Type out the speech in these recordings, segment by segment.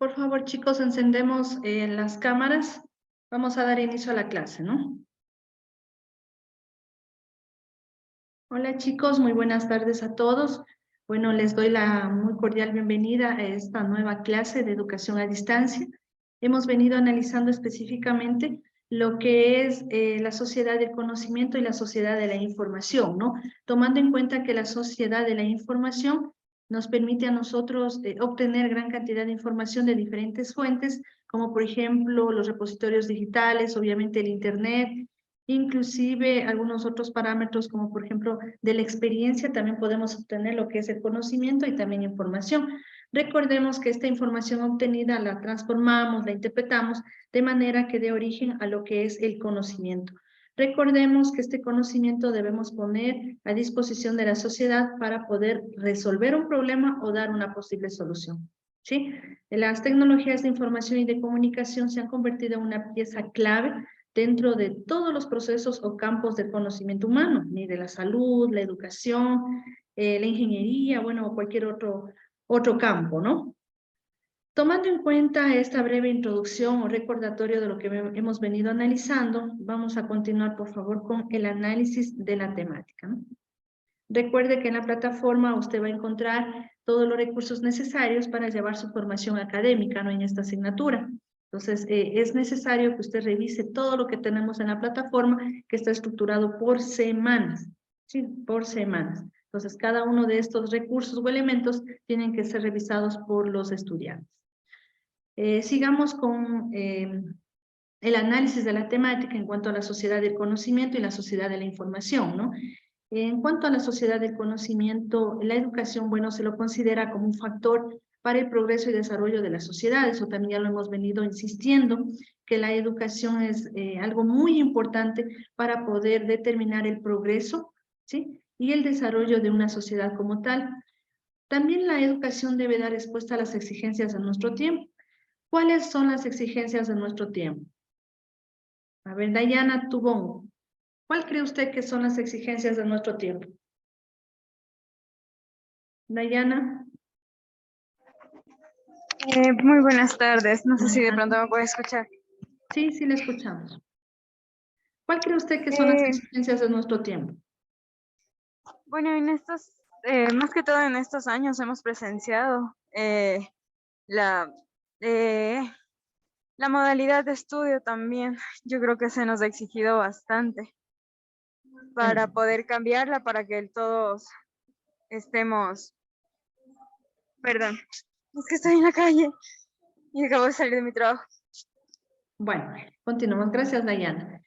Por favor, chicos, encendemos las cámaras. Vamos a dar inicio a la clase, ¿no? Hola, chicos, muy buenas tardes a todos. Bueno, les doy la muy cordial bienvenida a esta nueva clase de educación a distancia. Hemos venido analizando específicamente lo que es la sociedad del conocimiento y la sociedad de la información, ¿no? Tomando en cuenta que la sociedad de la información nos permite a nosotros obtener gran cantidad de información de diferentes fuentes, como por ejemplo los repositorios digitales, obviamente el Internet, inclusive algunos otros parámetros, como por ejemplo de la experiencia, también podemos obtener lo que es el conocimiento y también información. Recordemos que esta información obtenida la transformamos, la interpretamos de manera que dé origen a lo que es el conocimiento. Recordemos que este conocimiento debemos poner a disposición de la sociedad para poder resolver un problema o dar una posible solución. ¿Sí? Las tecnologías de información y de comunicación se han convertido en una pieza clave dentro de todos los procesos o campos del conocimiento humano, ni de la salud, la educación, la ingeniería, bueno, o cualquier otro campo, ¿no? Tomando en cuenta esta breve introducción o recordatorio de lo que hemos venido analizando, vamos a continuar, por favor, con el análisis de la temática, ¿no? Recuerde que en la plataforma usted va a encontrar todos los recursos necesarios para llevar su formación académica, ¿no? En esta asignatura. Entonces, es necesario que usted revise todo lo que tenemos en la plataforma, que está estructurado por semanas, ¿sí? Por semanas. Entonces, cada uno de estos recursos o elementos tienen que ser revisados por los estudiantes. Sigamos con el análisis de la temática en cuanto a la sociedad del conocimiento y la sociedad de la información, ¿no? En cuanto a la sociedad del conocimiento, la educación, bueno, se lo considera como un factor para el progreso y desarrollo de la sociedad. Eso también ya lo hemos venido insistiendo, que la educación es algo muy importante para poder determinar el progreso, ¿sí? Y el desarrollo de una sociedad como tal. También la educación debe dar respuesta a las exigencias de nuestro tiempo. ¿Cuáles son las exigencias de nuestro tiempo? A ver, Dayana Tubón, ¿cuál cree usted que son las exigencias de nuestro tiempo? Dayana. Muy buenas tardes. No sé si de pronto me puede escuchar. Sí, sí, le escuchamos. ¿Cuál cree usted que son las exigencias de nuestro tiempo? Bueno, más que todo en estos años hemos presenciado la, eh, la modalidad de estudio también. Yo creo que se nos ha exigido bastante para poder cambiarla, para que todos estemos... Perdón, es que estoy en la calle y acabo de salir de mi trabajo. Bueno, continuamos. Gracias, Dayana.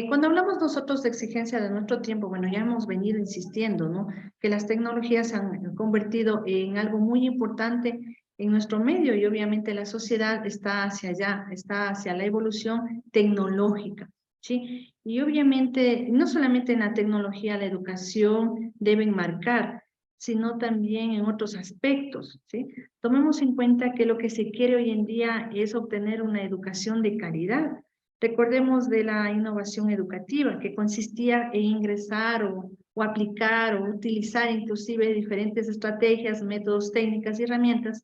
Cuando hablamos nosotros de exigencia de nuestro tiempo, bueno, ya hemos venido insistiendo, ¿no? Que las tecnologías se han convertido en algo muy importante en nuestro medio y obviamente la sociedad está hacia allá, está hacia la evolución tecnológica, ¿sí? Y obviamente no solamente en la tecnología, la educación deben marcar, sino también en otros aspectos, ¿sí? Tomemos en cuenta que lo que se quiere hoy en día es obtener una educación de calidad. Recordemos de la innovación educativa, que consistía en ingresar o aplicar o utilizar inclusive diferentes estrategias, métodos, técnicas y herramientas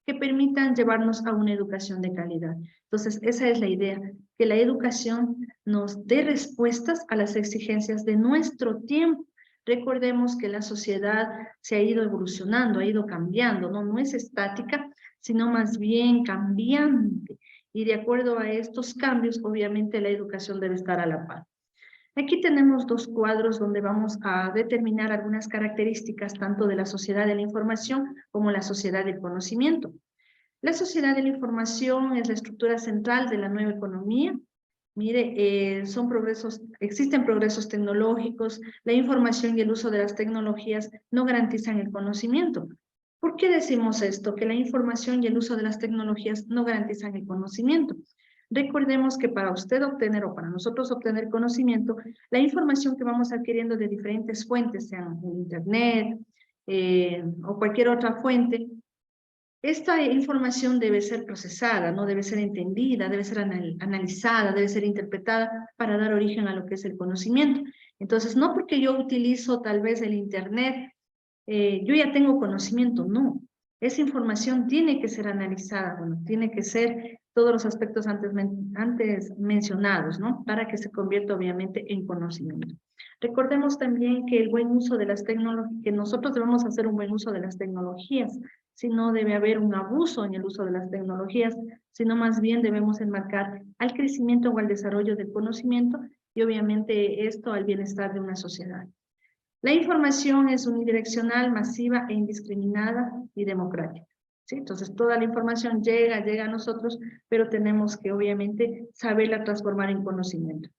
que permitan llevarnos a una educación de calidad. Entonces, esa es la idea, que la educación nos dé respuestas a las exigencias de nuestro tiempo. Recordemos que la sociedad se ha ido evolucionando, ha ido cambiando, ¿no? No es estática, sino más bien cambiante. Y de acuerdo a estos cambios, obviamente la educación debe estar a la par. Aquí tenemos dos cuadros donde vamos a determinar algunas características tanto de la sociedad de la información como la sociedad del conocimiento. La sociedad de la información es la estructura central de la nueva economía. Mire, existen progresos tecnológicos, la información y el uso de las tecnologías no garantizan el conocimiento. ¿Por qué decimos esto? Que la información y el uso de las tecnologías no garantizan el conocimiento. Recordemos que para usted obtener o para nosotros obtener conocimiento, la información que vamos adquiriendo de diferentes fuentes, sean en Internet o cualquier otra fuente, esta información debe ser procesada, no debe ser entendida, debe ser analizada, debe ser interpretada para dar origen a lo que es el conocimiento. Entonces, no porque yo utilizo tal vez el Internet, yo ya tengo conocimiento, no. Esa información tiene que ser analizada, bueno, tiene que ser todos los aspectos antes mencionados, ¿no? Para que se convierta obviamente en conocimiento. Recordemos también que el buen uso de las tecnologías, que nosotros debemos hacer un buen uso de las tecnologías, si no debe haber un abuso en el uso de las tecnologías, sino más bien debemos enmarcar al crecimiento o al desarrollo del conocimiento y obviamente esto al bienestar de una sociedad. La información es unidireccional, masiva e indiscriminada y democrática, ¿sí? Entonces, toda la información llega a nosotros, pero tenemos que, obviamente, saberla transformar en conocimiento.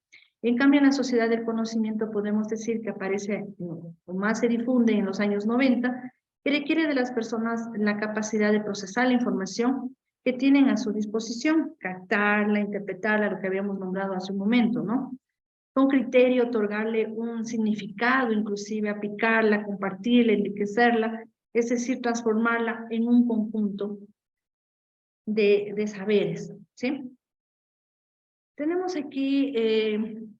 En cambio, en la sociedad del conocimiento podemos decir que aparece o más se difunde en los años 90, que requiere de las personas la capacidad de procesar la información que tienen a su disposición, captarla, interpretarla, lo que habíamos nombrado hace un momento, ¿no? Con criterio, otorgarle un significado, inclusive aplicarla, compartirla, enriquecerla, es decir, transformarla en un conjunto de saberes, ¿sí? Tenemos aquí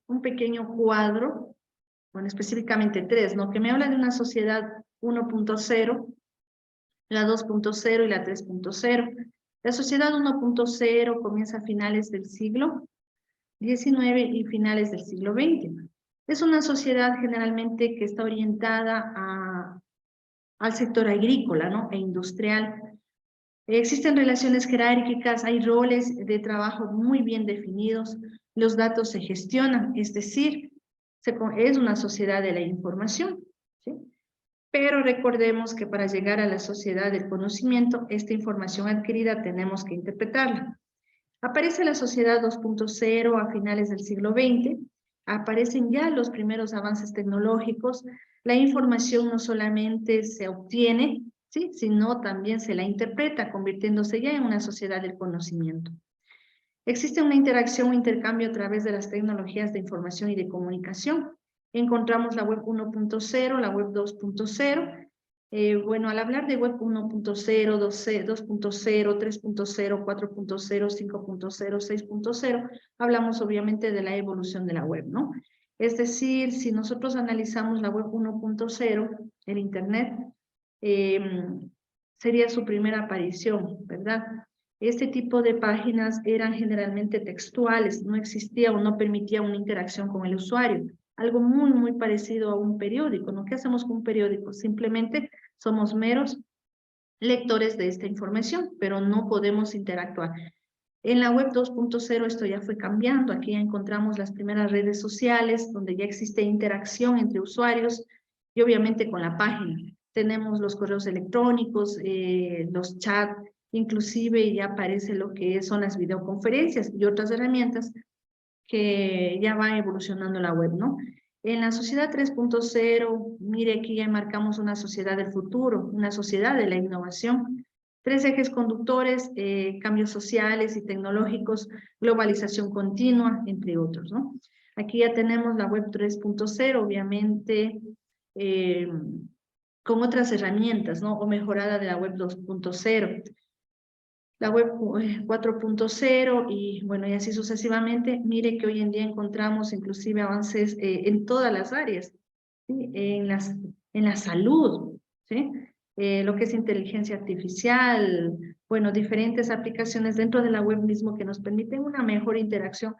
un pequeño cuadro, bueno, específicamente 3, ¿no? Que me habla de una sociedad 1.0, la 2.0 y la 3.0. La sociedad 1.0 comienza a finales del siglo XIX y finales del siglo XX. Es una sociedad generalmente que está orientada al sector agrícola, ¿no? E industrial. Existen relaciones jerárquicas, hay roles de trabajo muy bien definidos, los datos se gestionan, es decir, es una sociedad de la información, ¿sí? Pero recordemos que para llegar a la sociedad del conocimiento, esta información adquirida tenemos que interpretarla. Aparece la sociedad 2.0 a finales del siglo XX, aparecen ya los primeros avances tecnológicos, la información no solamente se obtiene, ¿sí?, sino también se la interpreta, convirtiéndose ya en una sociedad del conocimiento. Existe una interacción o intercambio a través de las tecnologías de información y de comunicación. Encontramos la web 1.0, la web 2.0. Bueno, al hablar de web 1.0, 2.0, 3.0, 4.0, 5.0, 6.0, hablamos obviamente de la evolución de la web, ¿no? Es decir, si nosotros analizamos la web 1.0, el Internet, sería su primera aparición, ¿verdad? Este tipo de páginas eran generalmente textuales, no existía o no permitía una interacción con el usuario. Algo muy parecido a un periódico, ¿no? ¿Qué hacemos con un periódico? Simplemente somos meros lectores de esta información, pero no podemos interactuar. En la web 2.0 esto ya fue cambiando. Aquí ya encontramos las primeras redes sociales donde ya existe interacción entre usuarios y obviamente con la página. Tenemos los correos electrónicos, los chats, inclusive ya aparece lo que son las videoconferencias y otras herramientas que ya va evolucionando la web, ¿no? En la sociedad 3.0, mire aquí ya marcamos una sociedad del futuro, una sociedad de la innovación. 3 ejes conductores, cambios sociales y tecnológicos, globalización continua, entre otros, ¿no? Aquí ya tenemos la web 3.0, obviamente, con otras herramientas, ¿no? O mejorada de la web 2.0. La web 4.0 y bueno, y así sucesivamente. Mire que hoy en día encontramos inclusive avances en todas las áreas, ¿sí? En la salud, ¿sí? Lo que es inteligencia artificial, bueno, diferentes aplicaciones dentro de la web mismo que nos permiten una mejor interacción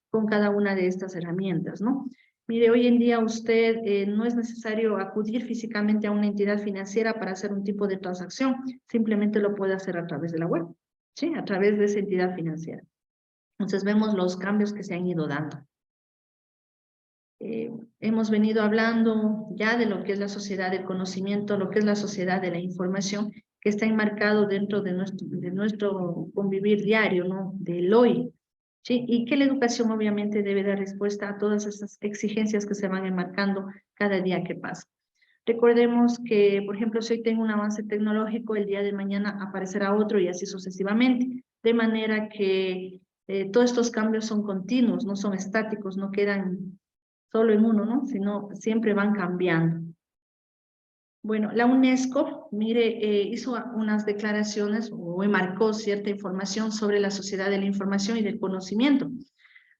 con cada una de estas herramientas, ¿no? Mire, hoy en día usted no es necesario acudir físicamente a una entidad financiera para hacer un tipo de transacción, simplemente lo puede hacer a través de la web, ¿sí? A través de esa entidad financiera. Entonces vemos los cambios que se han ido dando. Hemos venido hablando ya de lo que es la sociedad del conocimiento, lo que es la sociedad de la información, que está enmarcado dentro de nuestro convivir diario, ¿no? Del hoy, ¿sí? Y que la educación obviamente debe dar respuesta a todas esas exigencias que se van enmarcando cada día que pasa. Recordemos que, por ejemplo, si hoy tengo un avance tecnológico, el día de mañana aparecerá otro y así sucesivamente, de manera que todos estos cambios son continuos, no son estáticos, no quedan solo en uno, ¿no? Sino siempre van cambiando. Bueno, la UNESCO, mire, hizo unas declaraciones o enmarcó cierta información sobre la sociedad de la información y del conocimiento.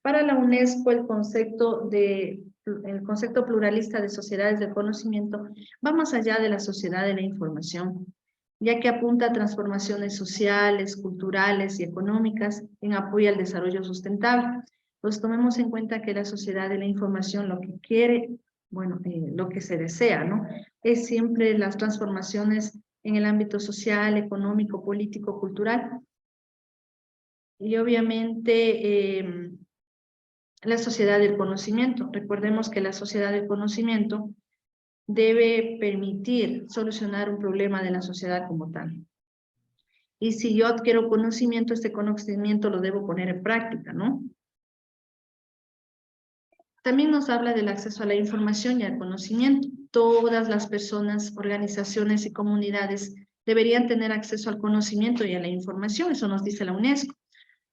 Para la UNESCO, el concepto pluralista de sociedades del conocimiento va más allá de la sociedad de la información. ya que apunta a transformaciones sociales, culturales y económicas en apoyo al desarrollo sustentable. Pues tomemos en cuenta que la sociedad de la información lo que quiere, bueno, lo que se desea, ¿no? Es siempre las transformaciones en el ámbito social, económico, político, cultural. Y obviamente la sociedad del conocimiento. Recordemos que la sociedad del conocimiento debe permitir solucionar un problema de la sociedad como tal. Y si yo adquiero conocimiento, este conocimiento lo debo poner en práctica, ¿no? También nos habla del acceso a la información y al conocimiento. Todas las personas, organizaciones y comunidades deberían tener acceso al conocimiento y a la información, eso nos dice la UNESCO.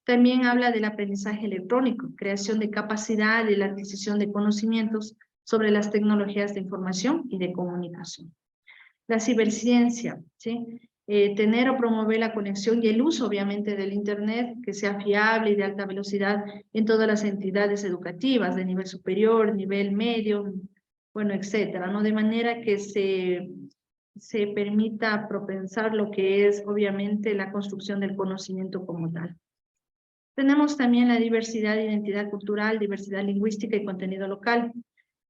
También habla del aprendizaje electrónico, creación de capacidad y la adquisición de conocimientos sobre las tecnologías de información y de comunicación. La ciberciencia, ¿sí? Tener o promover la conexión y el uso, obviamente, del Internet, que sea fiable y de alta velocidad en todas las entidades educativas, de nivel superior, nivel medio, bueno, etcétera, ¿no? De manera que se permita propensar lo que es, obviamente, la construcción del conocimiento como tal. Tenemos también la diversidad de identidad cultural, diversidad lingüística y contenido local.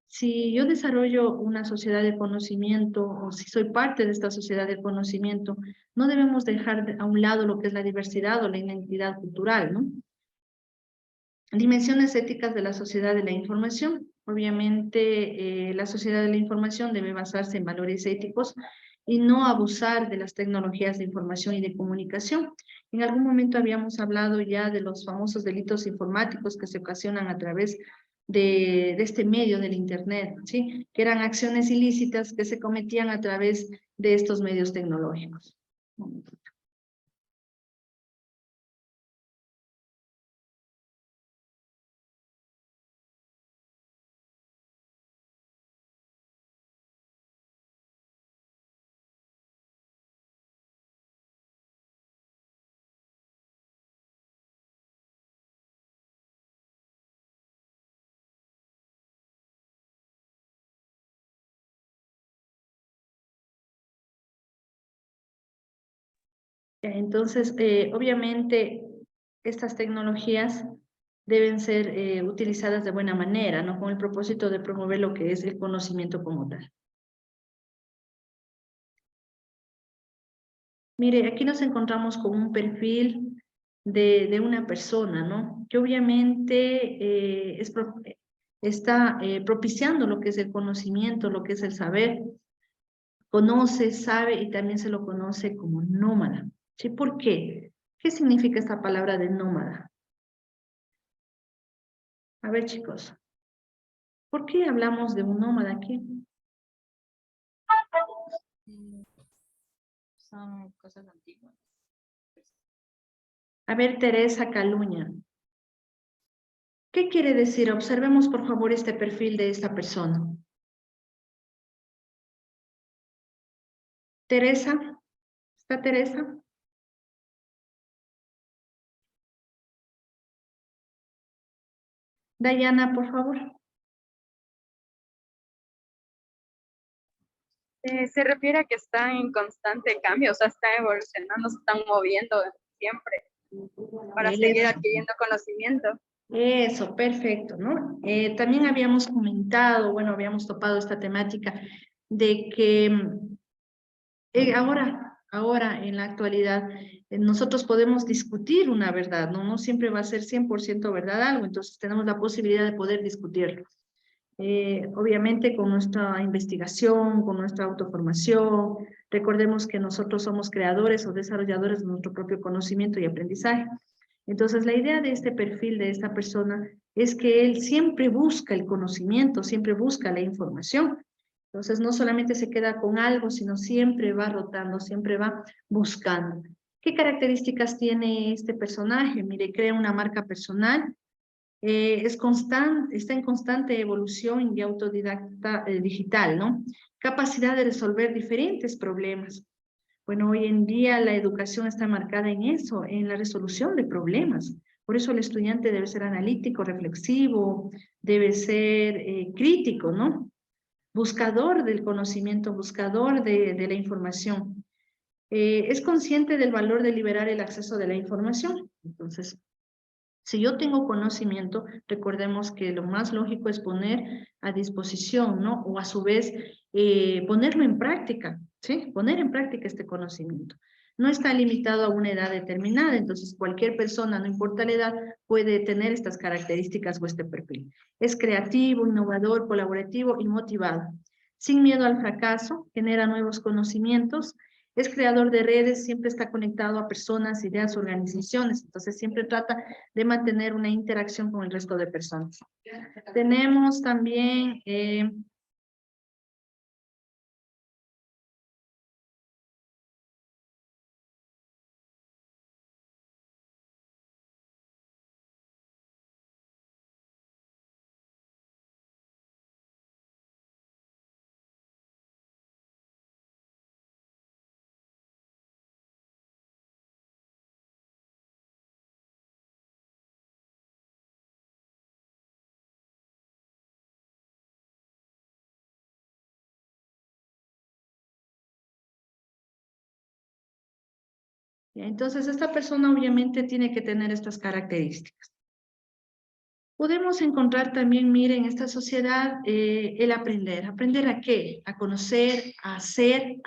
Si yo desarrollo una sociedad de conocimiento o si soy parte de esta sociedad de conocimiento, no debemos dejar a un lado lo que es la diversidad o la identidad cultural, ¿no? Dimensiones éticas de la sociedad de la información. Obviamente, la sociedad de la información debe basarse en valores éticos y no abusar de las tecnologías de información y de comunicación. En algún momento habíamos hablado ya de los famosos delitos informáticos que se ocasionan a través de este medio del Internet, ¿sí? Que eran acciones ilícitas que se cometían a través de estos medios tecnológicos. Entonces, obviamente, estas tecnologías deben ser utilizadas de buena manera, ¿no? Con el propósito de promover lo que es el conocimiento como tal. Mire, aquí nos encontramos con un perfil de una persona, ¿no? Que obviamente está propiciando lo que es el conocimiento, lo que es el saber. Conoce, sabe y también se lo conoce como nómada. ¿Sí? ¿Por qué? ¿Qué significa esta palabra de nómada? A ver, chicos, ¿por qué hablamos de un nómada aquí? Son cosas antiguas. A ver, Teresa Caluña. ¿Qué quiere decir? Observemos, por favor, este perfil de esta persona. Teresa, ¿está Teresa? Dayana, por favor. Se refiere a que está en constante cambio, o sea, está evolucionando, se están moviendo siempre para seguir adquiriendo conocimiento. Eso, perfecto, ¿no? También habíamos comentado, bueno, habíamos topado esta temática de que ahora en la actualidad, nosotros podemos discutir una verdad, ¿no? No siempre va a ser 100% verdad algo, entonces tenemos la posibilidad de poder discutirlo. Obviamente con nuestra investigación, con nuestra autoformación, recordemos que nosotros somos creadores o desarrolladores de nuestro propio conocimiento y aprendizaje. Entonces, la idea de este perfil de esta persona es que él siempre busca el conocimiento, siempre busca la información. Entonces, no solamente se queda con algo, sino siempre va rotando, siempre va buscando. ¿Qué características tiene este personaje? Mire, crea una marca personal, está en constante evolución y autodidacta digital, ¿no? Capacidad de resolver diferentes problemas. Bueno, hoy en día la educación está marcada en eso, en la resolución de problemas. Por eso el estudiante debe ser analítico, reflexivo, debe ser crítico, ¿no? Buscador del conocimiento, buscador de la información. Es consciente del valor de liberar el acceso de la información. Entonces, si yo tengo conocimiento, recordemos que lo más lógico es poner a disposición, ¿no? O a su vez, ponerlo en práctica, ¿sí? Poner en práctica este conocimiento. No está limitado a una edad determinada, entonces cualquier persona, no importa la edad, puede tener estas características o este perfil. Es creativo, innovador, colaborativo y motivado. Sin miedo al fracaso, genera nuevos conocimientos, es creador de redes, siempre está conectado a personas, ideas, organizaciones, entonces siempre trata de mantener una interacción con el resto de personas. Tenemos también entonces esta persona obviamente tiene que tener estas características. Podemos encontrar también, miren, en esta sociedad el aprender. ¿Aprender a qué? A conocer, a hacer,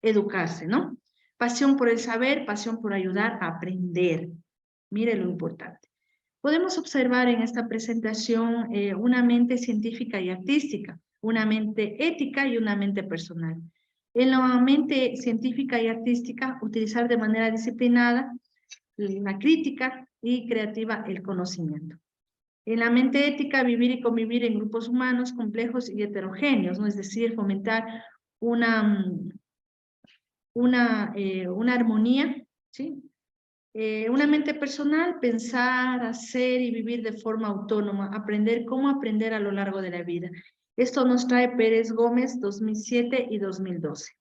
educarse, ¿no? Pasión por el saber, pasión por ayudar, a aprender. Mire lo importante. Podemos observar en esta presentación una mente científica y artística, una mente ética y una mente personal. En la mente científica y artística, utilizar de manera disciplinada la crítica y creativa el conocimiento. En la mente ética, vivir y convivir en grupos humanos complejos y heterogéneos, ¿no? Es decir, fomentar una, una armonía, ¿sí? Una mente personal, pensar, hacer y vivir de forma autónoma, aprender cómo aprender a lo largo de la vida. Esto nos trae Pérez Gómez 2007 y 2012.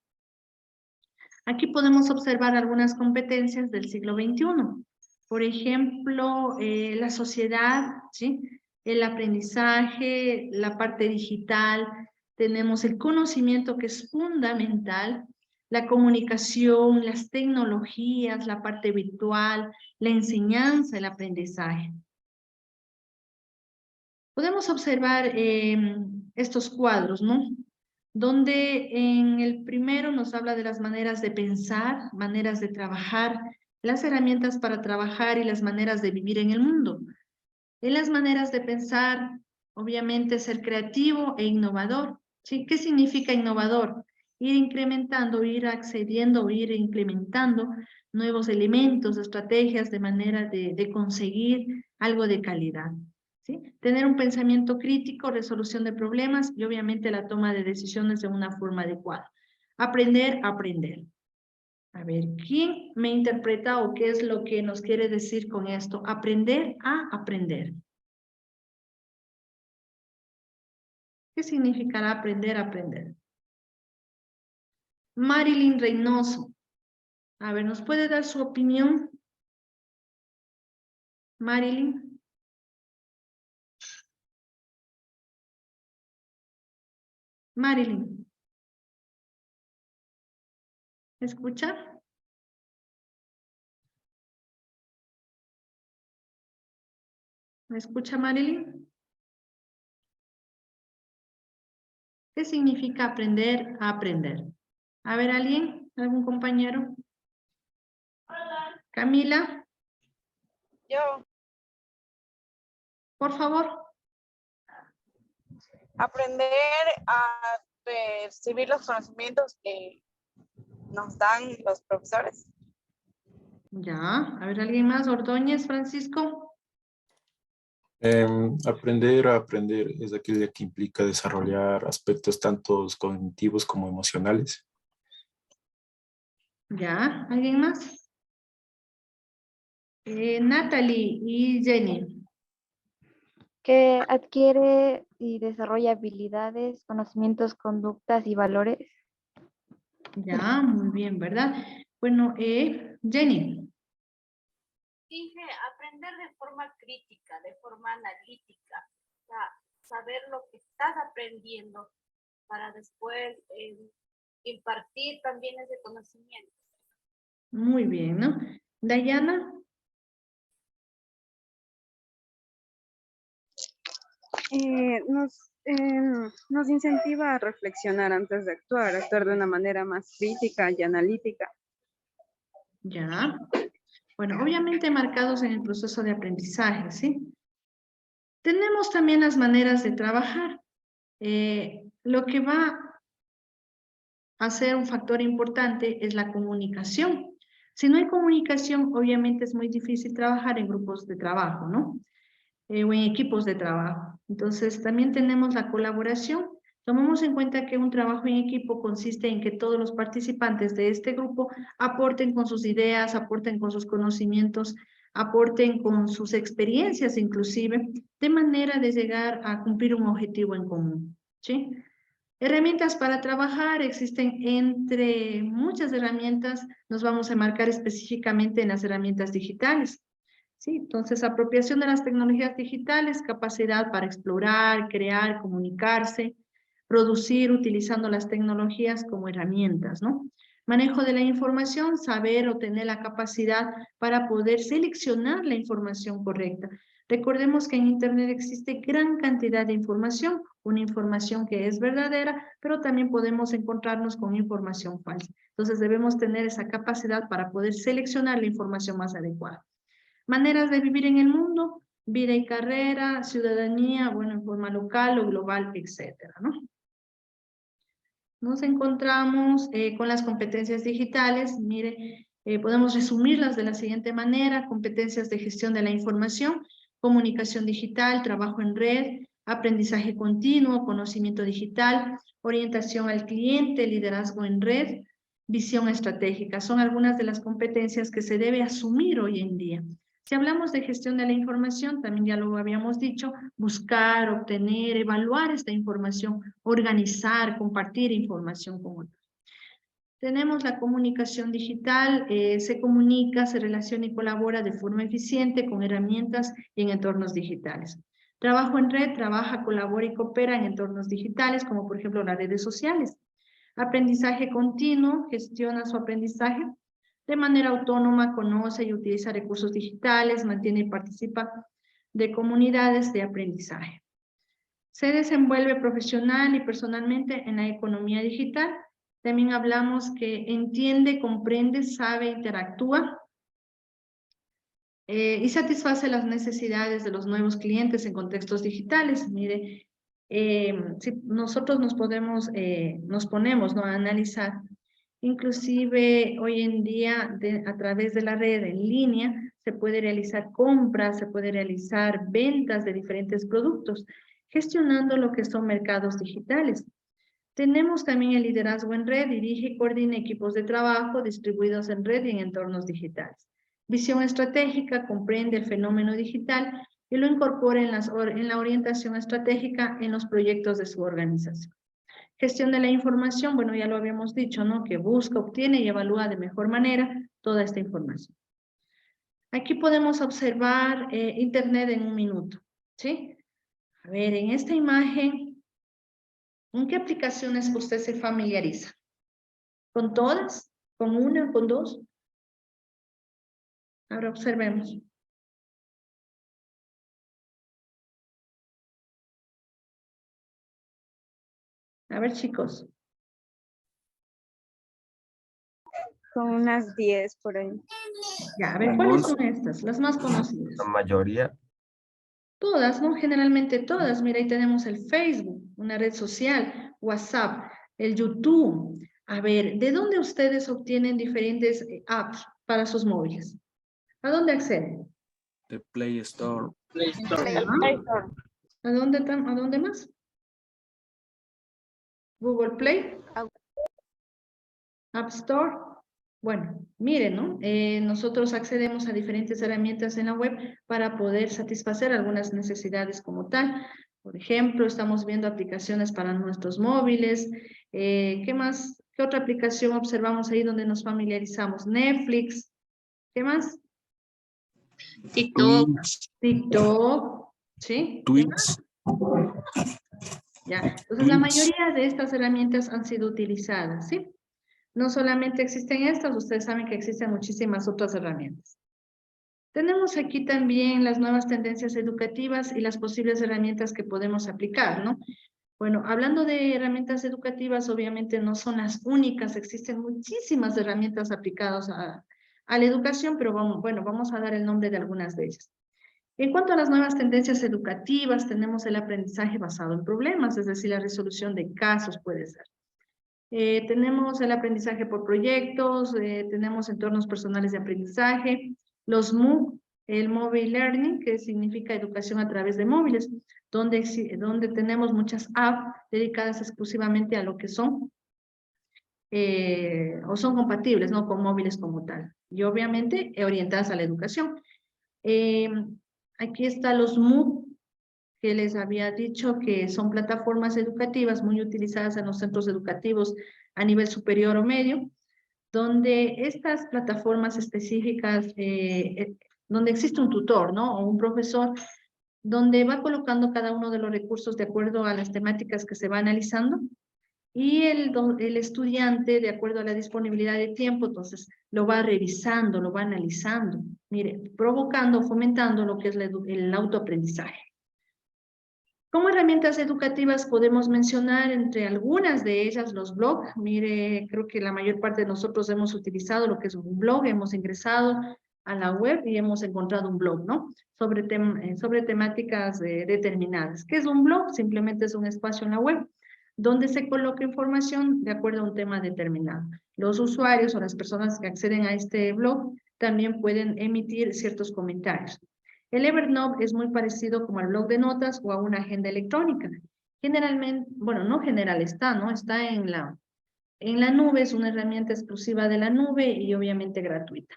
Aquí podemos observar algunas competencias del siglo XXI. Por ejemplo, la sociedad, ¿sí? El aprendizaje, la parte digital, tenemos el conocimiento que es fundamental, la comunicación, las tecnologías, la parte virtual, la enseñanza, el aprendizaje. Podemos observar estos cuadros, ¿no? Donde en el primero nos habla de las maneras de pensar, maneras de trabajar, las herramientas para trabajar y las maneras de vivir en el mundo. En las maneras de pensar, obviamente ser creativo e innovador, ¿sí? ¿Qué significa innovador? Ir incrementando, ir accediendo, ir implementando nuevos elementos, estrategias de manera de conseguir algo de calidad. ¿Sí? Tener un pensamiento crítico, resolución de problemas y obviamente la toma de decisiones de una forma adecuada. Aprender, aprender. A ver, ¿quién me interpreta o qué es lo que nos quiere decir con esto? Aprender a aprender. ¿Qué significará aprender a aprender? Marilyn Reynoso. A ver, ¿nos puede dar su opinión? Marilyn. Marilyn. ¿Me escucha? ¿Me escucha Marilyn? ¿Qué significa aprender a aprender? A ver, ¿alguien? ¿Algún compañero? Camila, Yo, por favor. aprender a percibir los conocimientos que nos dan los profesores. Ya, a ver, ¿alguien más? Ordóñez, Francisco. Aprender a aprender es aquello que implica desarrollar aspectos tanto cognitivos como emocionales. Ya, ¿alguien más? Natalie y Jenny. Que adquiere y desarrolla habilidades, conocimientos, conductas y valores. Ya, muy bien, ¿verdad? Bueno, Jenny. Dije, aprender de forma crítica, de forma analítica, o sea, saber lo que estás aprendiendo para después impartir también ese conocimiento. Muy bien, ¿no? Dayana. Nos incentiva a reflexionar antes de actuar de una manera más crítica y analítica. Ya. Bueno, obviamente marcados en el proceso de aprendizaje, ¿sí? Tenemos también las maneras de trabajar. Lo que va a ser un factor importante es la comunicación. Si no hay comunicación, obviamente es muy difícil trabajar en grupos de trabajo, ¿no? O en equipos de trabajo. Entonces, también tenemos la colaboración. Tomemos en cuenta que un trabajo en equipo consiste en que todos los participantes de este grupo aporten con sus ideas, aporten con sus conocimientos, aporten con sus experiencias inclusive, de manera de llegar a cumplir un objetivo en común, ¿sí? Herramientas para trabajar existen entre muchas herramientas, nos vamos a marcar específicamente en las herramientas digitales. Sí, entonces, apropiación de las tecnologías digitales, capacidad para explorar, crear, comunicarse, producir utilizando las tecnologías como herramientas, ¿no? Manejo de la información, saber o tener la capacidad para poder seleccionar la información correcta. Recordemos que en Internet existe gran cantidad de información, una información que es verdadera, pero también podemos encontrarnos con información falsa. Entonces, debemos tener esa capacidad para poder seleccionar la información más adecuada. Maneras de vivir en el mundo, vida y carrera, ciudadanía, bueno, en forma local o global, etcétera, ¿no? Nos encontramos con las competencias digitales. Mire, podemos resumirlas de la siguiente manera: competencias de gestión de la información, comunicación digital, trabajo en red, aprendizaje continuo, conocimiento digital, orientación al cliente, liderazgo en red, visión estratégica. Son algunas de las competencias que se debe asumir hoy en día. Si hablamos de gestión de la información, también ya lo habíamos dicho, buscar, obtener, evaluar esta información, organizar, compartir información con otros. Tenemos la comunicación digital, se comunica, se relaciona y colabora de forma eficiente con herramientas y en entornos digitales. Trabajo en red, trabaja, colabora y coopera en entornos digitales, como por ejemplo las redes sociales. Aprendizaje continuo, gestiona su aprendizaje de manera autónoma, conoce y utiliza recursos digitales, mantiene y participa de comunidades de aprendizaje. Se desenvuelve profesional y personalmente en la economía digital. También hablamos que entiende, comprende, sabe, interactúa y satisface las necesidades de los nuevos clientes en contextos digitales. Mire, si nosotros nos ponemos, ¿no?, a analizar. Inclusive hoy en día a través de la red en línea se puede realizar compras, se puede realizar ventas de diferentes productos, gestionando lo que son mercados digitales. Tenemos también el liderazgo en red, dirige y coordina equipos de trabajo distribuidos en red y en entornos digitales. Visión estratégica, comprende el fenómeno digital y lo incorpora en la orientación estratégica en los proyectos de su organización. Gestión de la información, bueno, ya lo habíamos dicho, ¿no? Que busca, obtiene y evalúa de mejor manera toda esta información. Aquí podemos observar Internet en un minuto, ¿sí? A ver, en esta imagen, ¿con qué aplicaciones usted se familiariza? ¿Con todas? ¿Con una? ¿Con dos? Ahora observemos. A ver, chicos. Con unas 10 por ahí. Ya, a ver, ¿cuáles son estas? Las más conocidas. La mayoría. Todas, ¿no? Generalmente todas. Mira, ahí tenemos el Facebook, una red social, WhatsApp, el YouTube. A ver, ¿de dónde ustedes obtienen diferentes apps para sus móviles? ¿A dónde acceden? The Play Store. ¿A dónde más? Google Play. App Store. Bueno, miren, ¿no? Nosotros accedemos a diferentes herramientas en la web para poder satisfacer algunas necesidades como tal. Por ejemplo, estamos viendo aplicaciones para nuestros móviles. ¿Qué más? ¿Qué otra aplicación observamos ahí donde nos familiarizamos? Netflix. ¿Qué más? TikTok. TikTok. ¿Sí? Twitch. Ya. Entonces, la mayoría de estas herramientas han sido utilizadas, ¿sí? No solamente existen estas, ustedes saben que existen muchísimas otras herramientas. Tenemos aquí también las nuevas tendencias educativas y las posibles herramientas que podemos aplicar, ¿no? Bueno, hablando de herramientas educativas, obviamente no son las únicas, existen muchísimas herramientas aplicadas a la educación, pero vamos a dar el nombre de algunas de ellas. En cuanto a las nuevas tendencias educativas, tenemos el aprendizaje basado en problemas, es decir, la resolución de casos puede ser. Tenemos el aprendizaje por proyectos, tenemos entornos personales de aprendizaje, los MOOC, el Mobile Learning, que significa educación a través de móviles, donde tenemos muchas apps dedicadas exclusivamente a lo que son, o son compatibles, ¿no? Con móviles como tal, y obviamente orientadas a la educación. Aquí están los MOOC, que les había dicho que son plataformas educativas muy utilizadas en los centros educativos a nivel superior o medio, donde estas plataformas específicas, donde existe un tutor, ¿no? O un profesor, donde va colocando cada uno de los recursos de acuerdo a las temáticas que se va analizando, y el estudiante, de acuerdo a la disponibilidad de tiempo, entonces lo va revisando, lo va analizando, mire, provocando, fomentando lo que es el autoaprendizaje. Como herramientas educativas podemos mencionar entre algunas de ellas los blogs. Mire, creo que la mayor parte de nosotros hemos utilizado lo que es un blog, hemos ingresado a la web y hemos encontrado un blog, ¿no? Sobre temáticas determinadas. ¿Qué es un blog? Simplemente es un espacio en la web donde se coloca información de acuerdo a un tema determinado. Los usuarios o las personas que acceden a este blog también pueden emitir ciertos comentarios. El Evernote es muy parecido como al blog de notas o a una agenda electrónica. Generalmente, bueno, no general está, ¿no? Está en la nube, es una herramienta exclusiva de la nube y obviamente gratuita.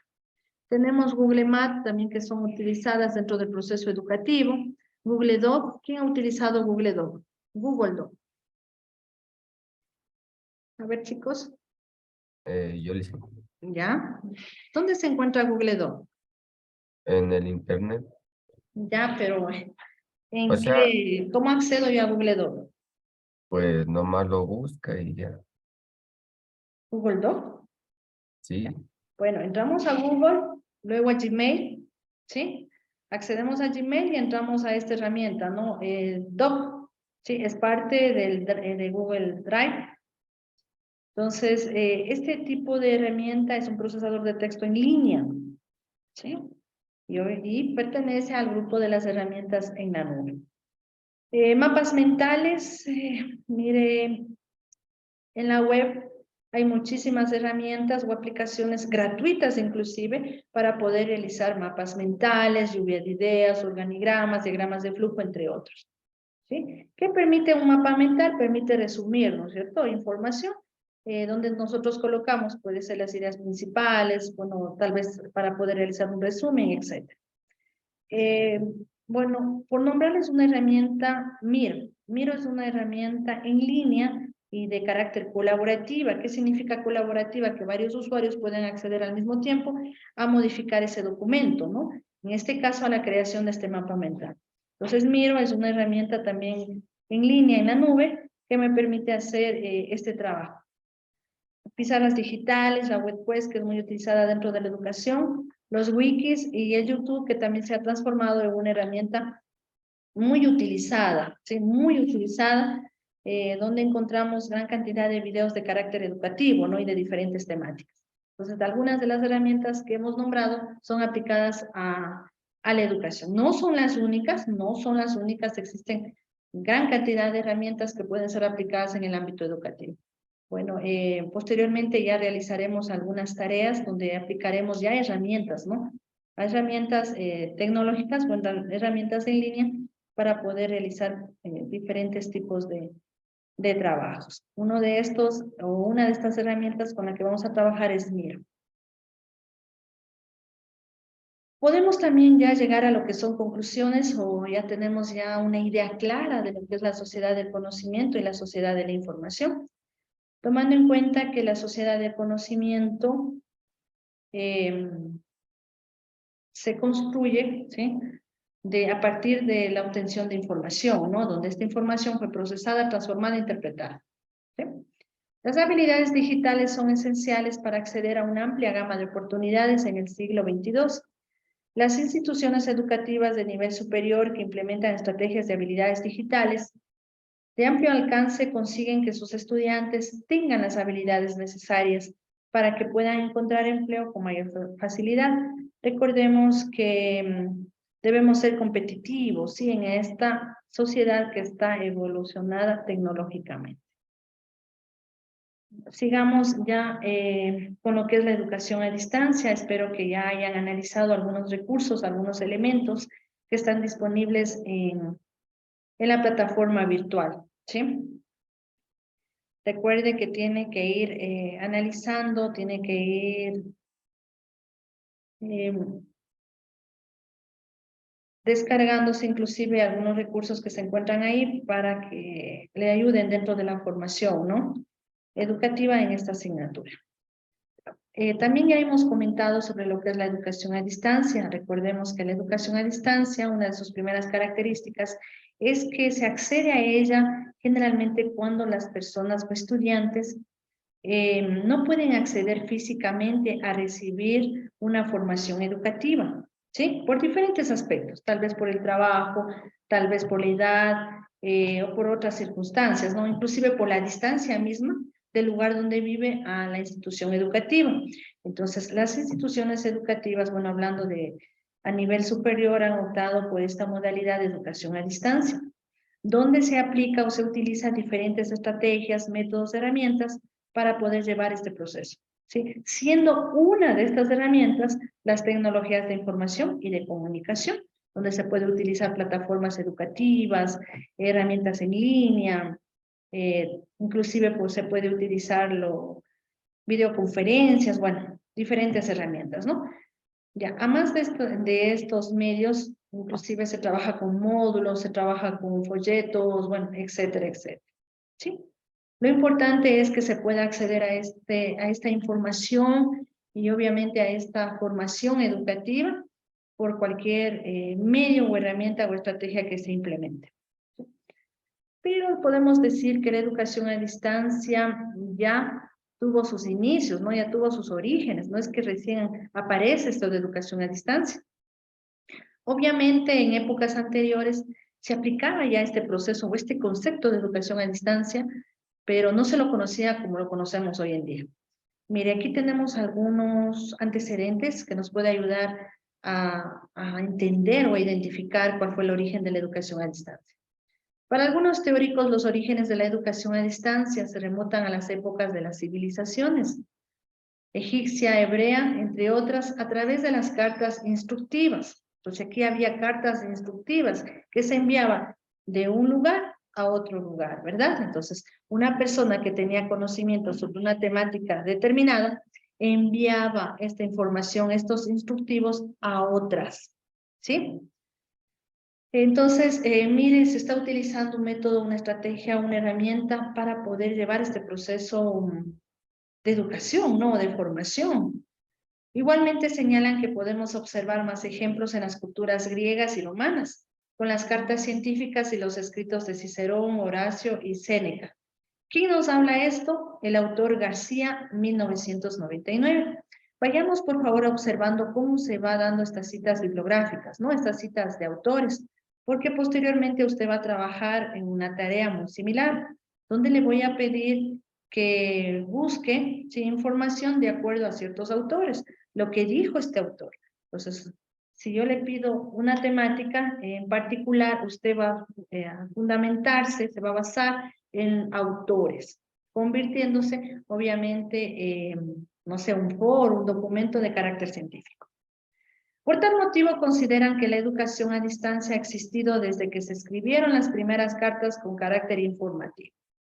Tenemos Google Maps también, que son utilizadas dentro del proceso educativo. Google Doc, ¿quién ha utilizado Google Doc? Google Doc. A ver, chicos. Yo le hice ¿Ya? ¿Dónde se encuentra Google Doc? en el internet. Ya, pero O sea, ¿cómo accedo yo a Google Doc? pues nomás lo busca y ya. Google Doc. Sí, Bueno, entramos a Google, luego a Gmail, ¿sí? Accedemos a Gmail y entramos a esta herramienta, ¿no? Doc, ¿sí? Es parte de Google Drive. Entonces, este tipo de herramienta es un procesador de texto en línea, ¿sí? Y pertenece al grupo de las herramientas en la nube. Mapas mentales, mire, en la web hay muchísimas herramientas o aplicaciones gratuitas inclusive para poder realizar mapas mentales, lluvia de ideas, organigramas, diagramas de flujo, entre otros. ¿Sí? ¿Qué permite un mapa mental? Permite resumir, ¿no es cierto? Información, donde nosotros colocamos, puede ser las ideas principales, bueno, tal vez para poder realizar un resumen, etc. Bueno, por nombrarles una herramienta, Miro. Miro es una herramienta en línea y de carácter colaborativa. ¿Qué significa colaborativa? Que varios usuarios pueden acceder al mismo tiempo a modificar ese documento, ¿no? En este caso, a la creación de este mapa mental. Entonces, Miro es una herramienta también en línea, en la nube, que me permite hacer este trabajo. Pizarras digitales, la WebQuest, que es muy utilizada dentro de la educación, los wikis y el YouTube, que también se ha transformado en una herramienta muy utilizada, ¿sí? Muy utilizada, donde encontramos gran cantidad de videos de carácter educativo, ¿no? Y de diferentes temáticas. Entonces, algunas de las herramientas que hemos nombrado son aplicadas a la educación. No son las únicas, no son las únicas, existen gran cantidad de herramientas que pueden ser aplicadas en el ámbito educativo. Bueno, posteriormente ya realizaremos algunas tareas donde aplicaremos ya herramientas, ¿no? Herramientas tecnológicas, bueno, herramientas en línea para poder realizar diferentes tipos de trabajos. Uno de estos, o una de estas herramientas con la que vamos a trabajar es Miro. Podemos también ya llegar a lo que son conclusiones, o ya tenemos ya una idea clara de lo que es la sociedad del conocimiento y la sociedad de la información. Tomando en cuenta que la sociedad de conocimiento se construye, ¿sí? A partir de la obtención de información, ¿no? Donde esta información fue procesada, transformada e interpretada, ¿sí? Las habilidades digitales son esenciales para acceder a una amplia gama de oportunidades en el siglo XXII. Las instituciones educativas de nivel superior que implementan estrategias de habilidades digitales de amplio alcance consiguen que sus estudiantes tengan las habilidades necesarias para que puedan encontrar empleo con mayor facilidad. Recordemos que debemos ser competitivos, ¿sí? En esta sociedad que está evolucionada tecnológicamente. Sigamos ya con lo que es la educación a distancia. Espero que ya hayan analizado algunos recursos, algunos elementos que están disponibles en la plataforma virtual, ¿sí? Recuerde que tiene que ir analizando, tiene que ir descargándose inclusive algunos recursos que se encuentran ahí para que le ayuden dentro de la formación, ¿no? Educativa en esta asignatura. También ya hemos comentado sobre lo que es la educación a distancia. Recordemos que la educación a distancia, una de sus primeras características es que se accede a ella generalmente cuando las personas o estudiantes no pueden acceder físicamente a recibir una formación educativa, ¿sí? Por diferentes aspectos, tal vez por el trabajo, tal vez por la edad o por otras circunstancias, ¿no? Inclusive por la distancia misma del lugar donde vive a la institución educativa. Entonces, las instituciones educativas, bueno, hablando de a nivel superior, han optado por esta modalidad de educación a distancia, donde se aplica o se utiliza diferentes estrategias, métodos, herramientas para poder llevar este proceso, ¿sí? Siendo una de estas herramientas las tecnologías de información y de comunicación, donde se puede utilizar plataformas educativas, herramientas en línea, inclusive pues se puede utilizar videoconferencias, bueno, diferentes herramientas, ¿no? Ya, además de estos medios, inclusive se trabaja con módulos, se trabaja con folletos, bueno, etcétera, etcétera, ¿sí? Lo importante es que se pueda acceder a esta información y obviamente a esta formación educativa por cualquier medio o herramienta o estrategia que se implemente. Pero podemos decir que la educación a distancia ya tuvo sus inicios, ¿no? Ya tuvo sus orígenes, no es que recién aparece esto de educación a distancia. Obviamente en épocas anteriores se aplicaba ya este proceso o este concepto de educación a distancia, pero no se lo conocía como lo conocemos hoy en día. Mire, aquí tenemos algunos antecedentes que nos puede ayudar a entender o a identificar cuál fue el origen de la educación a distancia. Para algunos teóricos, los orígenes de la educación a distancia se remontan a las épocas de las civilizaciones egipcia, hebrea, entre otras, a través de las cartas instructivas. Entonces aquí había cartas instructivas que se enviaban de un lugar a otro lugar, ¿verdad? Entonces, una persona que tenía conocimiento sobre una temática determinada enviaba esta información, estos instructivos a otras, ¿sí? Entonces, mire, se está utilizando un método, una estrategia, una herramienta para poder llevar este proceso de educación, ¿no? De formación. Igualmente señalan que podemos observar más ejemplos en las culturas griegas y romanas, con las cartas científicas y los escritos de Cicerón, Horacio y Séneca. ¿Quién nos habla esto? El autor García, 1999. Vayamos, por favor, observando cómo se va dando estas citas bibliográficas, ¿no? Estas citas de autores, porque posteriormente usted va a trabajar en una tarea muy similar, donde le voy a pedir que busque información de acuerdo a ciertos autores, lo que dijo este autor. Entonces, si yo le pido una temática en particular, usted va a fundamentarse, se va a basar en autores, convirtiéndose, obviamente, no sé, un foro, un documento de carácter científico. Por tal motivo, consideran que la educación a distancia ha existido desde que se escribieron las primeras cartas con carácter informativo.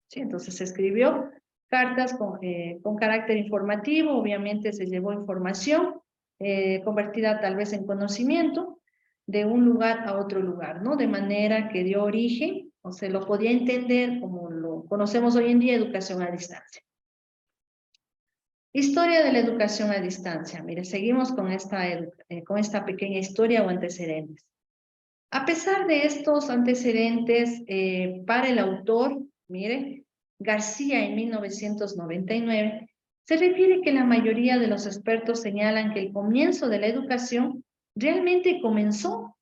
¿Sí? Entonces, se escribió cartas con carácter informativo, obviamente se llevó información convertida tal vez en conocimiento de un lugar a otro lugar, ¿no? De manera que dio origen, o se lo podía entender como lo conocemos hoy en día, educación a distancia. Historia de la educación a distancia. Mire, seguimos con esta pequeña historia o antecedentes. A pesar de estos antecedentes, para el autor, mire, García en 1999, se refiere que la mayoría de los expertos señalan que el comienzo de la educación realmente comenzó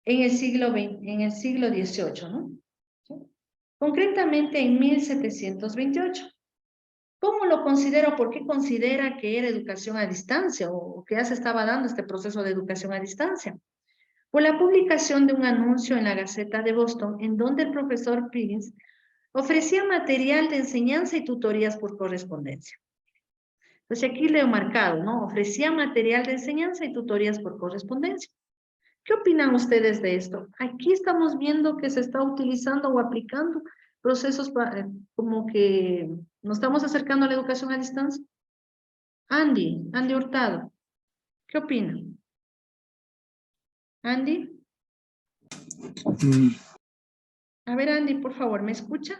en el siglo XVIII, ¿no? ¿Sí? Concretamente en 1728. ¿Cómo lo considera o por qué considera que era educación a distancia o que ya se estaba dando este proceso de educación a distancia? Por la publicación de un anuncio en la Gaceta de Boston en donde el profesor Prince ofrecía material de enseñanza y tutorías por correspondencia. Entonces aquí leo marcado, ¿no? Ofrecía material de enseñanza y tutorías por correspondencia. ¿Qué opinan ustedes de esto? Aquí estamos viendo que se está utilizando o aplicando procesos como que nos estamos acercando a la educación a distancia. Andy Hurtado, ¿qué opinan? Andy. A ver, Andy, por favor, ¿me escucha?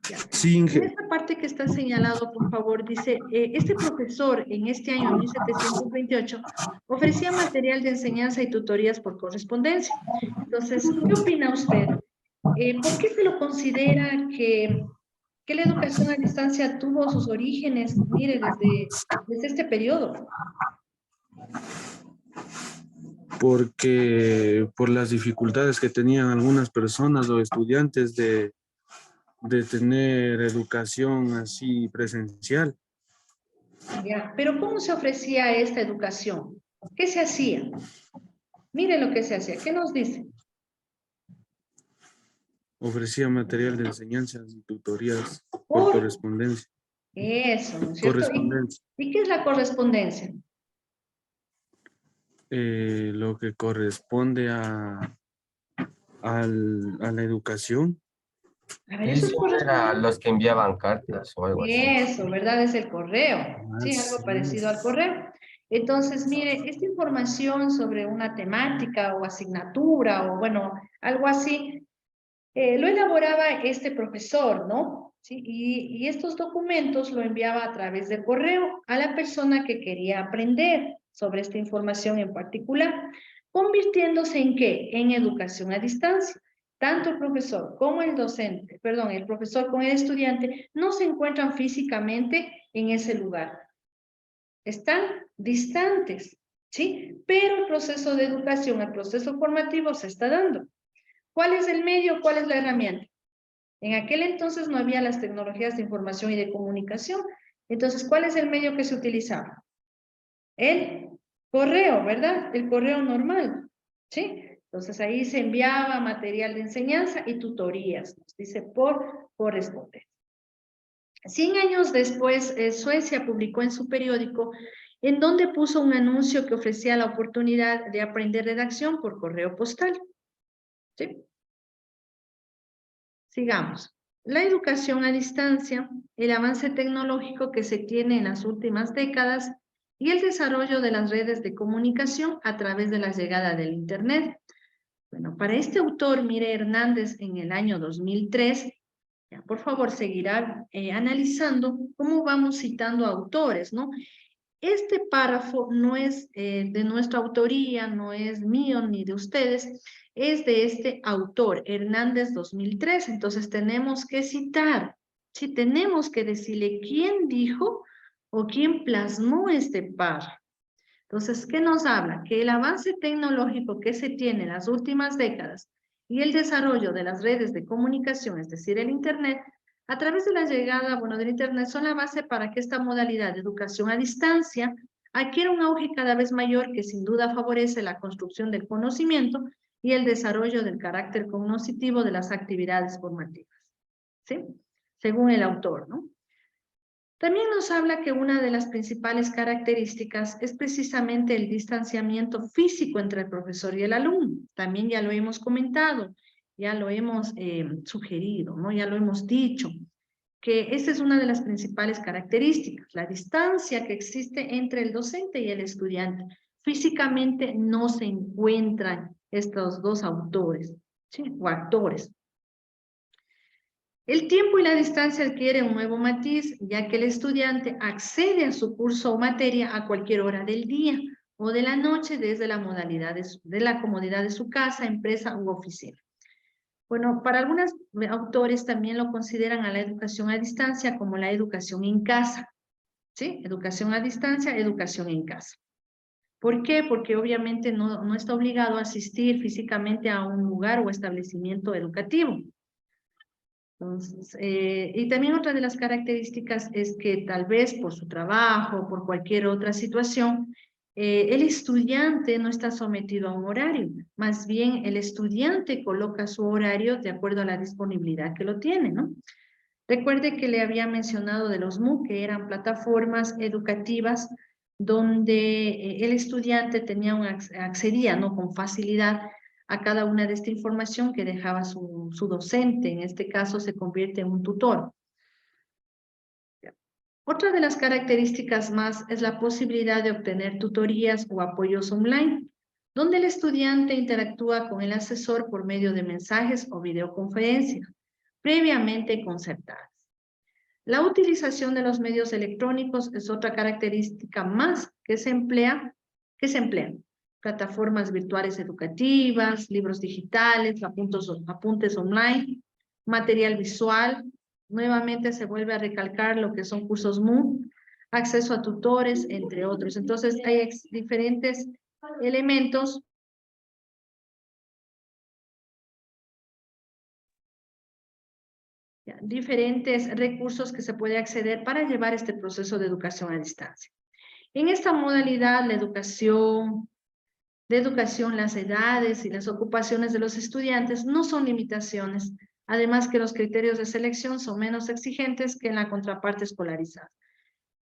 Ya. Sí, En Inge. esta parte que está señalado, por favor, dice, este profesor en este año 1728 ofrecía material de enseñanza y tutorías por correspondencia. Entonces, ¿qué opina usted? ¿Por qué se lo considera que la educación a distancia tuvo sus orígenes, mire, desde este periodo? Porque por las dificultades que tenían algunas personas o estudiantes de tener educación así presencial. Ya, pero ¿cómo se ofrecía esta educación? ¿Qué se hacía? Mire lo que se hacía. ¿Qué nos dice? Ofrecía material de enseñanza y tutorías por correspondencia. Eso, ¿no es cierto? Correspondencia. ¿Y qué es la correspondencia? Lo que corresponde a la educación. A ver, eso es Eso era los que enviaban cartas o algo así. Eso, ¿verdad? Es el correo. Sí, algo sí. parecido al correo. Entonces, mire, esta información sobre una temática o asignatura o bueno, algo así, lo elaboraba este profesor, ¿no? ¿Sí? Y estos documentos lo enviaba a través de correo a la persona que quería aprender sobre esta información en particular, convirtiéndose en ¿qué? En educación a distancia. Tanto el profesor como el docente, perdón, el profesor con el estudiante no se encuentran físicamente en ese lugar. Están distantes, ¿sí? Pero el proceso de educación, el proceso formativo se está dando. ¿Cuál es el medio? ¿Cuál es la herramienta? En aquel entonces no había las tecnologías de información y de comunicación. Entonces, ¿cuál es el medio que se utilizaba? El correo, ¿verdad? El correo normal, ¿sí? Entonces ahí se enviaba material de enseñanza y tutorías, nos dice por correspondencia. 100 años después, Suecia publicó en su periódico en donde puso un anuncio que ofrecía la oportunidad de aprender redacción por correo postal. ¿Sí? Sigamos. La educación a distancia, el avance tecnológico que se tiene en las últimas décadas y el desarrollo de las redes de comunicación a través de la llegada del Internet. Bueno, para este autor, Mire Hernández, en el año 2003, ya, por favor, seguirá analizando cómo vamos citando autores, ¿no? Este párrafo no es de nuestra autoría, no es mío ni de ustedes, es de este autor, Hernández 2003. Entonces tenemos que citar, sí, tenemos que decirle quién dijo o quién plasmó este párrafo. Entonces, ¿qué nos habla? Que el avance tecnológico que se tiene en las últimas décadas y el desarrollo de las redes de comunicación, es decir, el Internet, a través de la llegada, bueno, del Internet son la base para que esta modalidad de educación a distancia adquiera un auge cada vez mayor que sin duda favorece la construcción del conocimiento y el desarrollo del carácter cognoscitivo de las actividades formativas. ¿Sí? Según el autor, ¿no? También nos habla que una de las principales características es precisamente el distanciamiento físico entre el profesor y el alumno. También ya lo hemos comentado, ya lo hemos sugerido, ¿no? Ya lo hemos dicho, que esta es una de las principales características, la distancia que existe entre el docente y el estudiante. Físicamente no se encuentran estos dos autores, ¿sí? O actores. El tiempo y la distancia adquieren un nuevo matiz, ya que el estudiante accede a su curso o materia a cualquier hora del día o de la noche desde la modalidad de la comodidad de su casa, empresa u oficina. Bueno, para algunos autores también lo consideran a la educación a distancia como la educación en casa, ¿sí? Educación a distancia, educación en casa. ¿Por qué? Porque obviamente no está obligado a asistir físicamente a un lugar o establecimiento educativo. Entonces, y también otra de las características es que tal vez por su trabajo, por cualquier otra situación, el estudiante no está sometido a un horario, más bien el estudiante coloca su horario de acuerdo a la disponibilidad que lo tiene, ¿no? Recuerde que le había mencionado de los MOOC, que eran plataformas educativas donde el estudiante accedía, ¿no?, con facilidad a cada una de esta información que dejaba su docente. En este caso se convierte en un tutor. Otra de las características más es la posibilidad de obtener tutorías o apoyos online, donde el estudiante interactúa con el asesor por medio de mensajes o videoconferencias previamente concertadas. La utilización de los medios electrónicos es otra característica más que se emplean. Plataformas virtuales educativas, libros digitales, apuntes online, material visual. Nuevamente se vuelve a recalcar lo que son cursos MOOC, acceso a tutores, entre otros. Entonces hay diferentes elementos diferentes recursos que se puede acceder para llevar este proceso de educación a distancia. En esta modalidad, de educación, las edades y las ocupaciones de los estudiantes no son limitaciones, además que los criterios de selección son menos exigentes que en la contraparte escolarizada.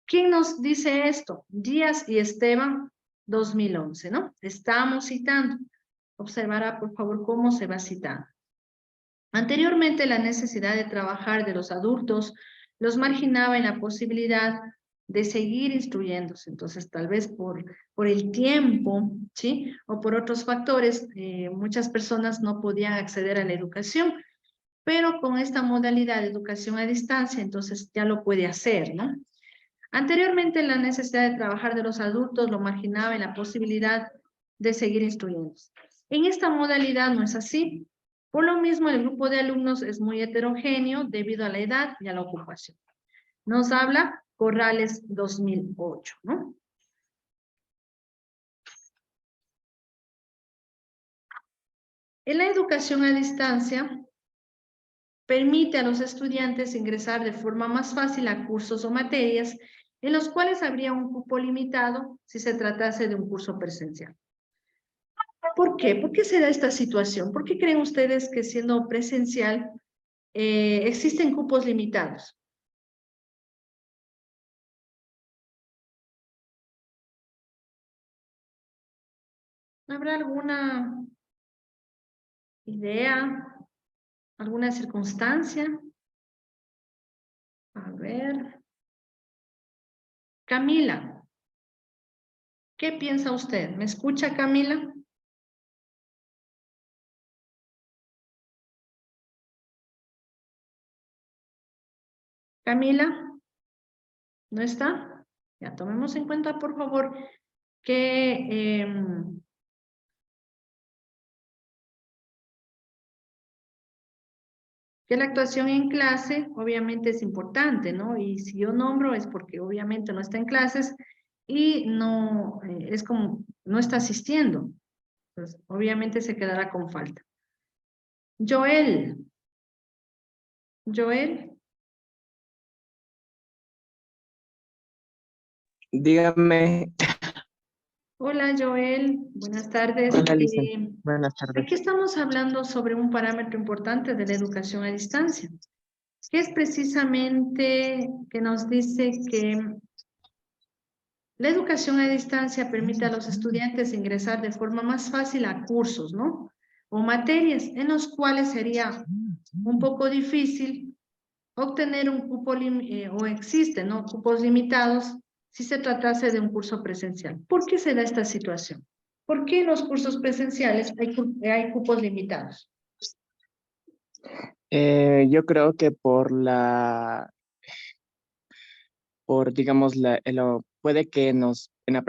¿Quién nos dice esto? Díaz y Esteban, 2011, ¿no? Estamos citando. Observará, por favor, cómo se va citando. Anteriormente, la necesidad de trabajar de los adultos los marginaba en la posibilidad de seguir instruyéndose. Entonces, tal vez por el tiempo, ¿sí? O por otros factores, muchas personas no podían acceder a la educación, pero con esta modalidad de educación a distancia, entonces ya lo puede hacer, ¿no? Anteriormente, la necesidad de trabajar de los adultos lo marginaba en la posibilidad de seguir instruyéndose. En esta modalidad no es así. Por lo mismo, el grupo de alumnos es muy heterogéneo debido a la edad y a la ocupación. Nos habla Corrales 2008, ¿no? En la educación a distancia, permite a los estudiantes ingresar de forma más fácil a cursos o materias en los cuales habría un cupo limitado si se tratase de un curso presencial. ¿Por qué? ¿Por qué se da esta situación? ¿Por qué creen ustedes que siendo presencial existen cupos limitados? ¿Habrá alguna idea? ¿Alguna circunstancia? A ver. Camila, ¿qué piensa usted? ¿Me escucha, Camila? Camila, ¿no está? Ya tomemos en cuenta, por favor, que la actuación en clase obviamente es importante, ¿no? Y si yo nombro es porque obviamente no está en clases y no, es como, no está asistiendo. Entonces, obviamente se quedará con falta. Joel. Joel. Dígame. Hola, Joel. Buenas tardes. Hola, Lisa. Buenas tardes. Aquí estamos hablando sobre un parámetro importante de la educación a distancia, que es precisamente que nos dice que la educación a distancia permite a los estudiantes ingresar de forma más fácil a cursos, ¿no? O materias en los cuales sería un poco difícil obtener un cupo o existen, ¿no?, cupos limitados si se tratase de un curso presencial. ¿Por qué se da esta situación? ¿Por qué en los cursos presenciales hay cupos limitados? Yo creo que digamos, puede que en la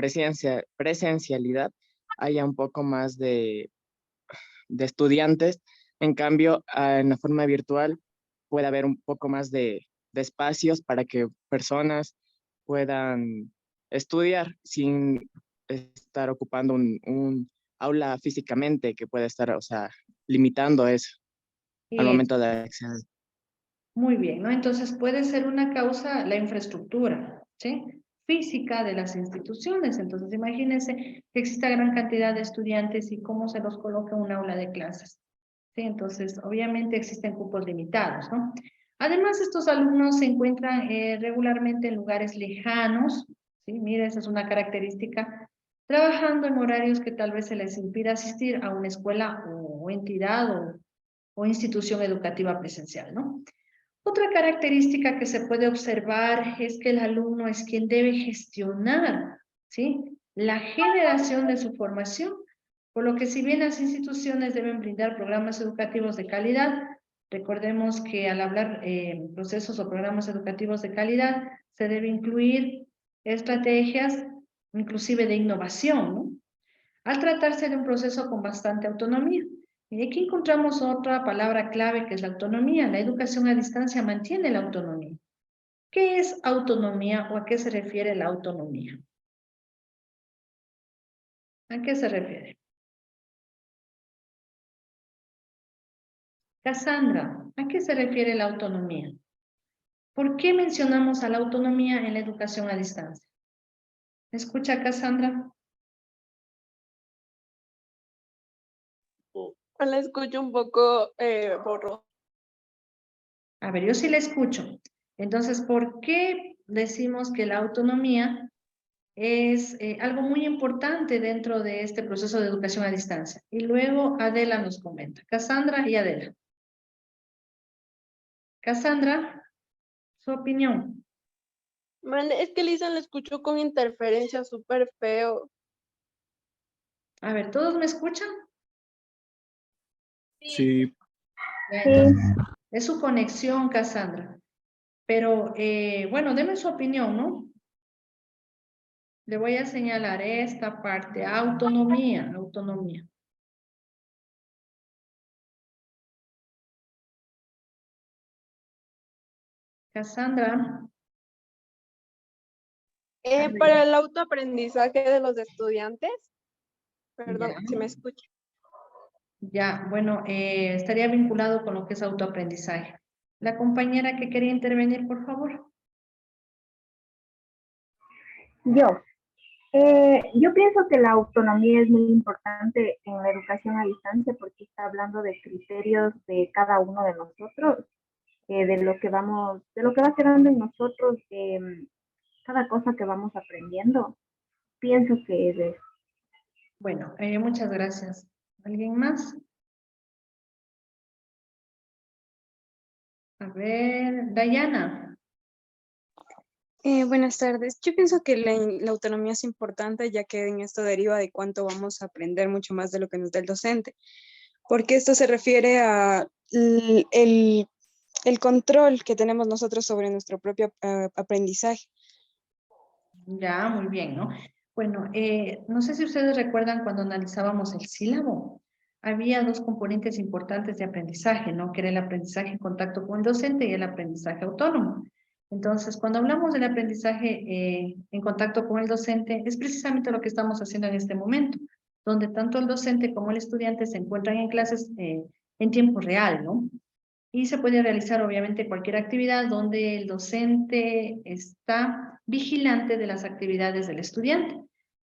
presencialidad haya un poco más de estudiantes En cambio, en la forma virtual puede haber un poco más de espacios para que personas puedan estudiar sin estar ocupando un aula físicamente que puede estar, o sea, limitando eso al Y momento de acceder. muy bien, ¿no? Entonces puede ser una causa la infraestructura, ¿sí? Física de las instituciones. Entonces imagínense que exista gran cantidad de estudiantes y cómo se los coloca en un aula de clases, ¿sí? Entonces obviamente existen cupos limitados, ¿no? Además, estos alumnos se encuentran regularmente en lugares lejanos, ¿sí? Mira, esa es una característica, trabajando en horarios que tal vez se les impida asistir a una escuela o entidad o institución educativa presencial, ¿no? Otra característica que se puede observar es que el alumno es quien debe gestionar, ¿sí?, la generación de su formación, por lo que si bien las instituciones deben brindar programas educativos de calidad, recordemos que al hablar procesos o programas educativos de calidad, se debe incluir estrategias inclusive de innovación, ¿no? Al tratarse de un proceso con bastante autonomía. Y aquí encontramos otra palabra clave que es la autonomía. La educación a distancia mantiene la autonomía. ¿Qué es autonomía o a qué se refiere la autonomía? ¿A qué se refiere? Cassandra, ¿a qué se refiere la autonomía? ¿Por qué mencionamos a la autonomía en la educación a distancia? ¿Me escucha, Cassandra? La escucho un poco borroso. A ver, yo sí la escucho. Entonces, ¿por qué decimos que la autonomía es algo muy importante dentro de este proceso de educación a distancia? Y luego Adela nos comenta. Cassandra y Adela. Cassandra, su opinión. Es que Lisa la escucho con interferencia súper feo. A ver, ¿todos me escuchan? Sí, Ya, entonces, es su conexión, Cassandra. Pero, bueno, denme su opinión, ¿no? Le voy a señalar esta parte, autonomía, autonomía. Cassandra. Para el autoaprendizaje de los estudiantes, perdón, Ya. si me escucha. Ya, bueno, estaría vinculado con lo que es autoaprendizaje. La compañera que quería intervenir, por favor. Yo pienso que la autonomía es muy importante en la educación a distancia porque está hablando de criterios de cada uno de nosotros, de lo que vamos, de lo que va quedando en nosotros, cada cosa que vamos aprendiendo. Pienso que es eso. Bueno, muchas gracias. ¿Alguien más? A ver, Dayana. Buenas tardes. Yo pienso que la autonomía es importante, ya que en esto deriva de cuánto vamos a aprender mucho más de lo que nos da el docente, porque esto se refiere a el control que tenemos nosotros sobre nuestro propio aprendizaje. Ya, muy bien, ¿no? Bueno, no sé si ustedes recuerdan cuando analizábamos el sílabo. Había dos componentes importantes de aprendizaje, ¿no? Que era el aprendizaje en contacto con el docente y el aprendizaje autónomo. Entonces, cuando hablamos del aprendizaje en contacto con el docente, es precisamente lo que estamos haciendo en este momento, donde tanto el docente como el estudiante se encuentran en clases en tiempo real, ¿no? Y se puede realizar obviamente cualquier actividad donde el docente está vigilante de las actividades del estudiante.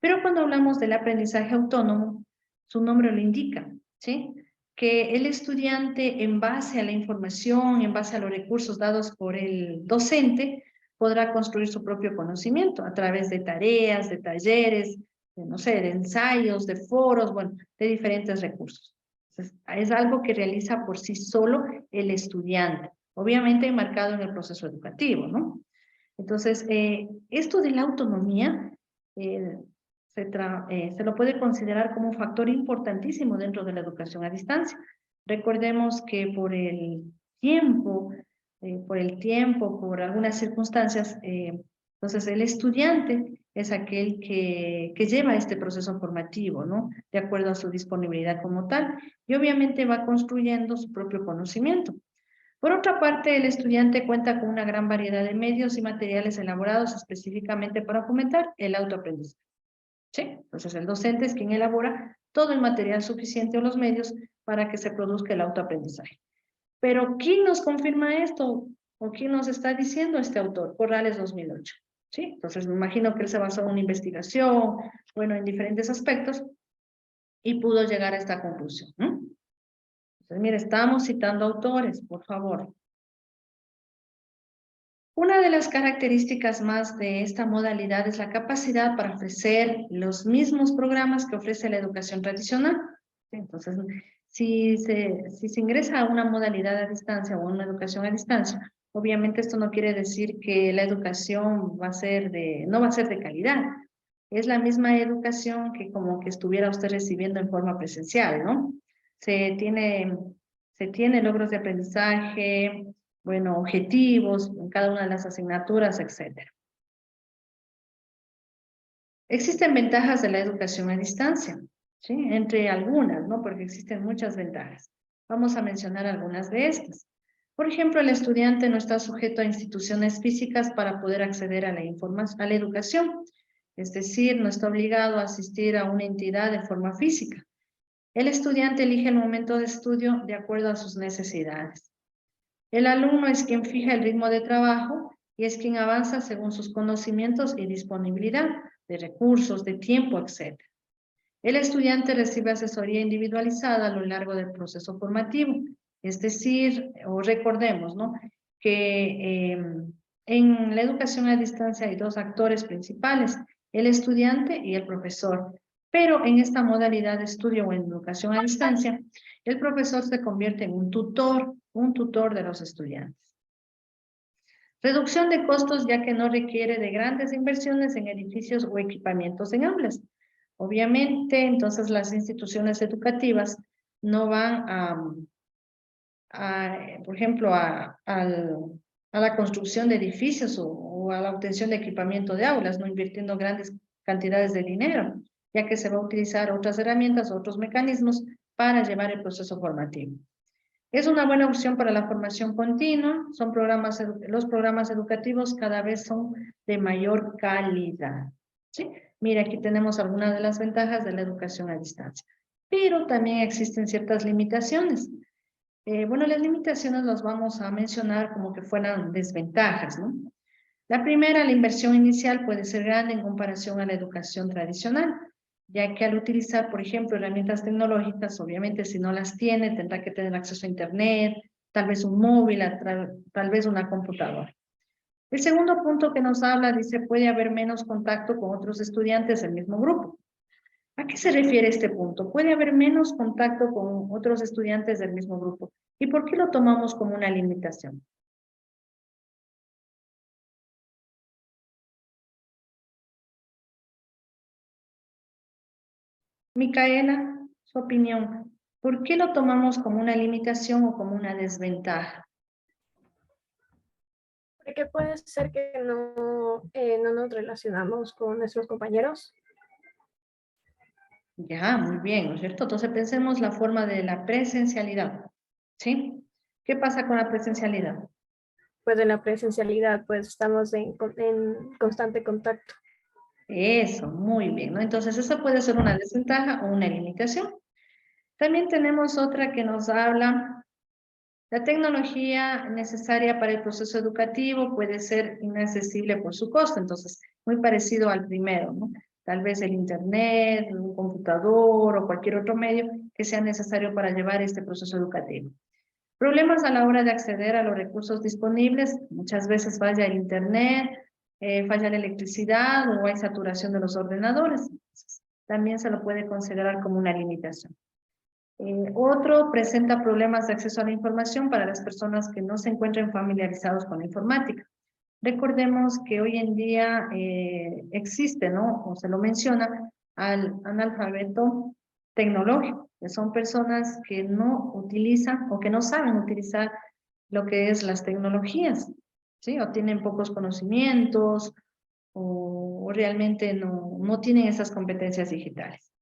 Pero cuando hablamos del aprendizaje autónomo, su nombre lo indica, ¿sí? Que el estudiante, en base a la información, en base a los recursos dados por el docente, podrá construir su propio conocimiento a través de tareas, de talleres, de, no sé, de ensayos, de foros, bueno, de diferentes recursos. Entonces, es algo que realiza por sí solo el estudiante, obviamente enmarcado en el proceso educativo, ¿no? Entonces, esto de la autonomía se lo puede considerar como un factor importantísimo dentro de la educación a distancia. Recordemos que por algunas circunstancias, entonces el estudiante es aquel que lleva este proceso formativo, ¿no? De acuerdo a su disponibilidad como tal, y obviamente va construyendo su propio conocimiento. Por otra parte, el estudiante cuenta con una gran variedad de medios y materiales elaborados específicamente para fomentar el autoaprendizaje. ¿Sí? Entonces, el docente es quien elabora todo el material suficiente o los medios para que se produzca el autoaprendizaje. Pero, ¿quién nos confirma esto? ¿O quién nos está diciendo este autor? Corrales 2008. ¿Sí? Entonces, me imagino que él se basó en una investigación, bueno, en diferentes aspectos, y pudo llegar a esta conclusión, ¿no? Entonces, mire, estamos citando autores, por favor. Una de las características más de esta modalidad es la capacidad para ofrecer los mismos programas que ofrece la educación tradicional. Entonces, si se ingresa a una modalidad a distancia o a una educación a distancia, obviamente esto no quiere decir que la educación no va a ser de calidad. Es la misma educación que como que estuviera usted recibiendo en forma presencial, ¿no? Se tiene logros de aprendizaje, bueno, objetivos en cada una de las asignaturas, etc. Existen ventajas de la educación a distancia, ¿sí? Entre algunas, ¿no? Porque existen muchas ventajas. Vamos a mencionar algunas de estas. Por ejemplo, el estudiante no está sujeto a instituciones físicas para poder acceder a la educación. Es decir, no está obligado a asistir a una entidad de forma física. El estudiante elige el momento de estudio de acuerdo a sus necesidades. El alumno es quien fija el ritmo de trabajo y es quien avanza según sus conocimientos y disponibilidad de recursos, de tiempo, etc. El estudiante recibe asesoría individualizada a lo largo del proceso formativo. Es decir, o recordemos, ¿no? Que en la educación a distancia hay dos actores principales, el estudiante y el profesor. Pero en esta modalidad de estudio o en educación a distancia, el profesor se convierte en un tutor de los estudiantes. Reducción de costos ya que no requiere de grandes inversiones en edificios o equipamientos en aulas. Obviamente, entonces las instituciones educativas no van por ejemplo, a la construcción de edificios o a la obtención de equipamiento de aulas, no invirtiendo grandes cantidades de dinero, ya que se va a utilizar otras herramientas, otros mecanismos para llevar el proceso formativo. Es una buena opción para la formación continua, los programas educativos cada vez son de mayor calidad. ¿Sí? Mira, aquí tenemos algunas de las ventajas de la educación a distancia, pero también existen ciertas limitaciones. Bueno, las limitaciones las vamos a mencionar como que fueran desventajas, ¿no? La primera, la inversión inicial puede ser grande en comparación a la educación tradicional, ya que al utilizar, por ejemplo, herramientas tecnológicas, obviamente si no las tiene, tendrá que tener acceso a internet, tal vez un móvil, tal vez una computadora. El segundo punto que nos habla, dice, puede haber menos contacto con otros estudiantes del mismo grupo. ¿A qué se refiere este punto? Puede haber menos contacto con otros estudiantes del mismo grupo. ¿Y por qué lo tomamos como una limitación? Micaela, su opinión. ¿Por qué lo tomamos como una limitación o como una desventaja? Porque puede ser que no nos relacionamos con nuestros compañeros. Ya, muy bien, ¿no es cierto? Entonces pensemos la forma de la presencialidad, ¿sí? ¿Qué pasa con la presencialidad? Pues en la presencialidad, pues estamos en constante contacto. Eso, muy bien, ¿no? Entonces esa puede ser una desventaja o una limitación. También tenemos otra que nos habla, la tecnología necesaria para el proceso educativo puede ser inaccesible por su costo, entonces muy parecido al primero, ¿no? Tal vez el internet, un computador o cualquier otro medio que sea necesario para llevar este proceso educativo. Problemas a la hora de acceder a los recursos disponibles, muchas veces falla el internet, falla la electricidad o hay saturación de los ordenadores. También se lo puede considerar como una limitación. Otro presenta problemas de acceso a la información para las personas que no se encuentren familiarizados con la informática. Recordemos que hoy en día existe, ¿no? O se lo menciona al analfabeto tecnológico, que son personas que no utilizan o que no saben utilizar lo que es las tecnologías, ¿sí? O tienen pocos conocimientos o o realmente no tienen esas competencias digitales.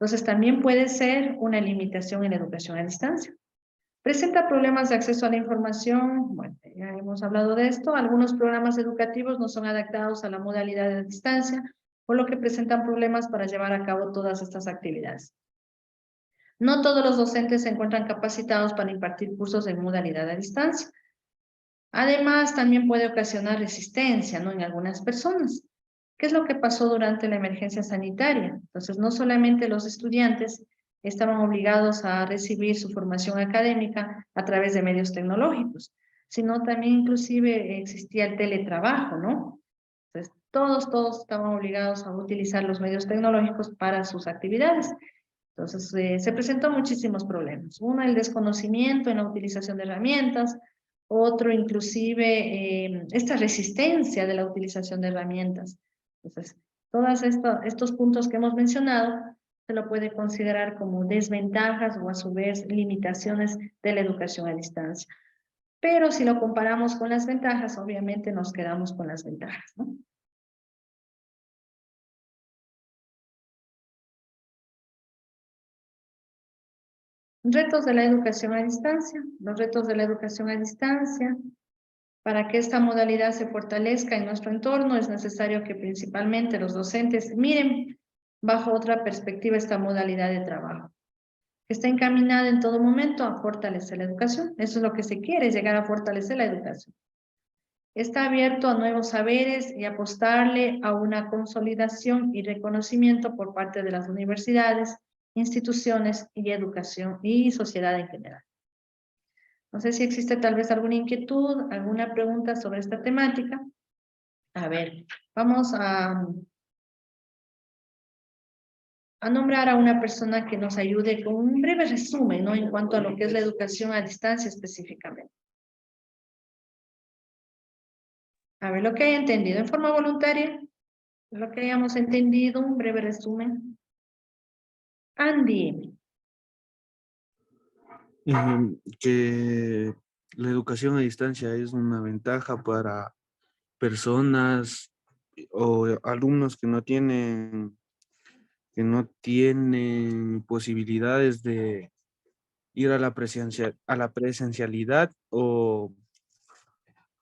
Entonces, también puede ser una limitación en la educación a distancia. Presenta problemas de acceso a la información. Bueno, ya hemos hablado de esto. Algunos programas educativos no son adaptados a la modalidad de distancia, por lo que presentan problemas para llevar a cabo todas estas actividades. No todos los docentes se encuentran capacitados para impartir cursos en modalidad a distancia. Además, también puede ocasionar resistencia, ¿no?, en algunas personas. ¿Qué es lo que pasó durante la emergencia sanitaria? Entonces, no solamente los estudiantes estaban obligados a recibir su formación académica a través de medios tecnológicos, sino también inclusive existía el teletrabajo, ¿no? Entonces, todos estaban obligados a utilizar los medios tecnológicos para sus actividades. Entonces, se presentó muchísimos problemas. Uno, el desconocimiento en la utilización de herramientas. Otro, inclusive, esta resistencia de la utilización de herramientas. Entonces, todos estos puntos que hemos mencionado se lo puede considerar como desventajas o a su vez limitaciones de la educación a distancia. Pero si lo comparamos con las ventajas, obviamente nos quedamos con las ventajas, ¿no? Retos de la educación a distancia. Los retos de la educación a distancia. Para que esta modalidad se fortalezca en nuestro entorno, es necesario que principalmente los docentes miren bajo otra perspectiva esta modalidad de trabajo. Está encaminada en todo momento a fortalecer la educación. Eso es lo que se quiere, llegar a fortalecer la educación. Está abierto a nuevos saberes y apostarle a una consolidación y reconocimiento por parte de las universidades, instituciones y educación y sociedad en general. No sé si existe tal vez alguna inquietud, alguna pregunta sobre esta temática. A ver, vamos a nombrar a una persona que nos ayude con un breve resumen, ¿no?, en cuanto a lo que es la educación a distancia específicamente. A ver, lo que haya entendido en forma voluntaria, lo que hayamos entendido, un breve resumen. Andy. Que la educación a distancia es una ventaja para personas o alumnos que no tienen posibilidades de ir a la presencialidad, o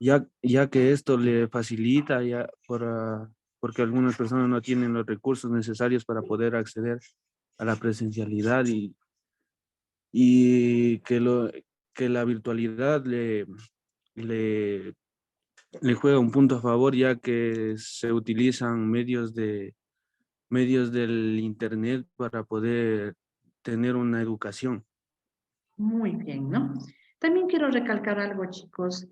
ya que esto le facilita porque algunas personas no tienen los recursos necesarios para poder acceder a la presencialidad, y que la virtualidad le juega un punto a favor, ya que se utilizan medios del internet para poder tener una educación. Muy bien, ¿no? También quiero recalcar algo, chicos.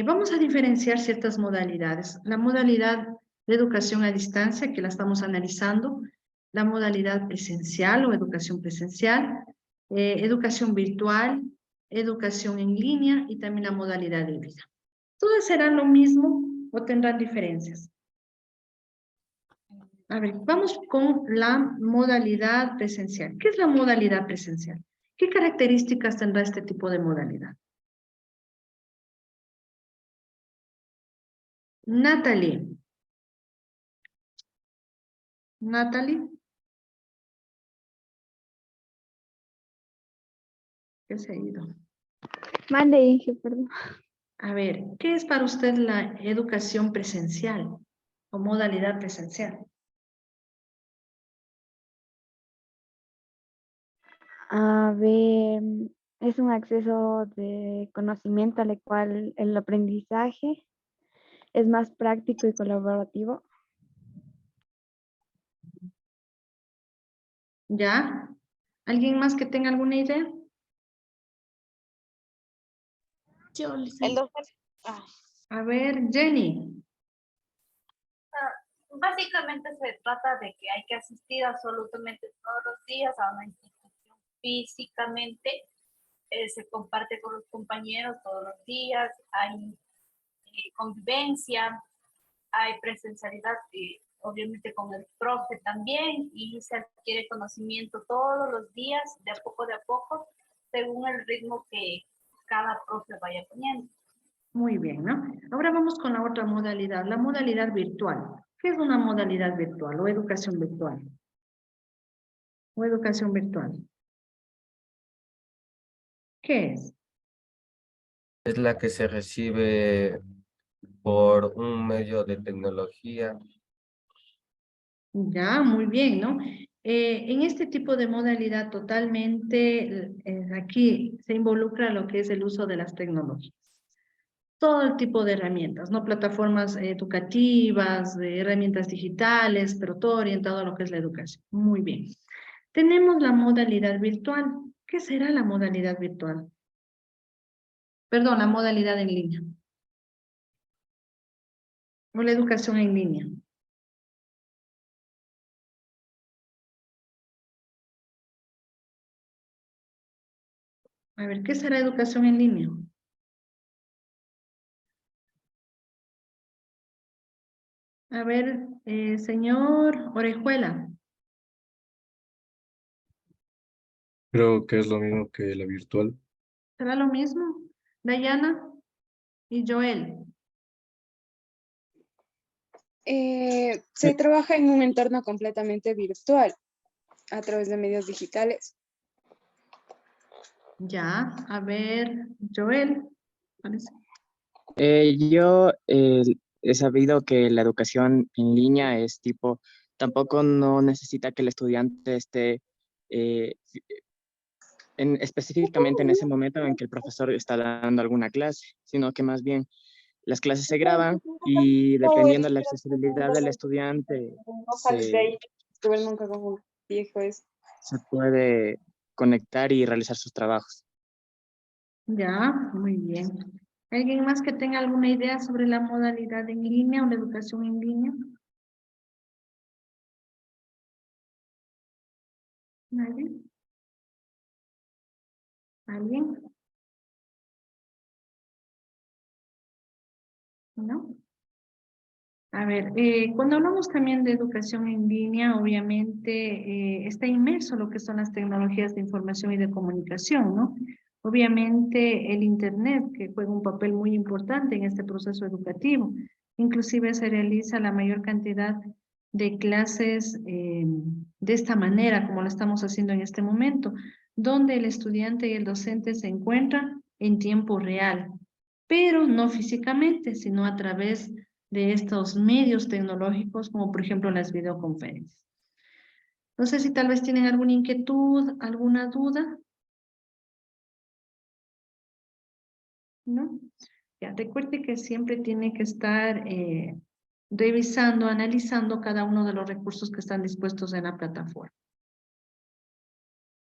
Vamos a diferenciar ciertas modalidades. La modalidad de educación a distancia, que la estamos analizando, la modalidad presencial o educación presencial, educación virtual, educación en línea y también la modalidad híbrida. ¿Todas serán lo mismo o tendrán diferencias? A ver, vamos con la modalidad presencial. ¿Qué es la modalidad presencial? ¿Qué características tendrá este tipo de modalidad? Natalie. Natalie. ¿Qué se ha ido? Mande, Inge, perdón. A ver, ¿qué es para usted la educación presencial o modalidad presencial? A ver, es un acceso de conocimiento al cual el aprendizaje es más práctico y colaborativo. ¿Ya? ¿Alguien más que tenga alguna idea? Yo, El doctor. A ver, Jenny. Básicamente se trata de que hay que asistir absolutamente todos los días a una institución físicamente, se comparte con los compañeros todos los días, hay convivencia, hay presencialidad, obviamente con el profe también, y se adquiere conocimiento todos los días, de a poco, según el ritmo que cada profe vaya poniendo. Muy bien, ¿no? Ahora vamos con la otra modalidad, la modalidad virtual. ¿Qué es una modalidad virtual o educación virtual? O educación virtual. ¿Qué es? Es la que se recibe por un medio de tecnología. Ya, muy bien, ¿no? En este tipo de modalidad totalmente, aquí se involucra lo que es el uso de las tecnologías. Todo el tipo de herramientas, ¿no? Plataformas educativas, de herramientas digitales, pero todo orientado a lo que es la educación. Muy bien. Tenemos la modalidad virtual. ¿Qué será la modalidad virtual? Perdón, la modalidad en línea. O la educación en línea. A ver, ¿qué será educación en línea? A ver, señor Orejuela. Creo que es lo mismo que la virtual. ¿Será lo mismo? Dayana y Joel. Se trabaja en un entorno completamente virtual a través de medios digitales. Ya, a ver, Joel. Parece. Yo he sabido que la educación en línea es tipo, tampoco no necesita que el estudiante esté eh, específicamente en ese momento en que el profesor está dando alguna clase, sino que más bien las clases se graban y dependiendo de la accesibilidad del estudiante se puede conectar y realizar sus trabajos. Ya, muy bien. ¿Alguien más que tenga alguna idea sobre la modalidad en línea o la educación en línea? ¿Nadie? ¿Alguien? ¿No? A ver, cuando hablamos también de educación en línea, obviamente está inmerso lo que son las tecnologías de información y de comunicación, ¿no? Obviamente el Internet, que juega un papel muy importante en este proceso educativo. Inclusive se realiza la mayor cantidad de clases de esta manera, como lo estamos haciendo en este momento, donde el estudiante y el docente se encuentran en tiempo real, pero no físicamente, sino a través de estos medios tecnológicos, como por ejemplo las videoconferencias. No sé si tal vez tienen alguna inquietud, alguna duda. ¿No? Ya, recuerde que siempre tiene que estar revisando, analizando cada uno de los recursos que están dispuestos en la plataforma.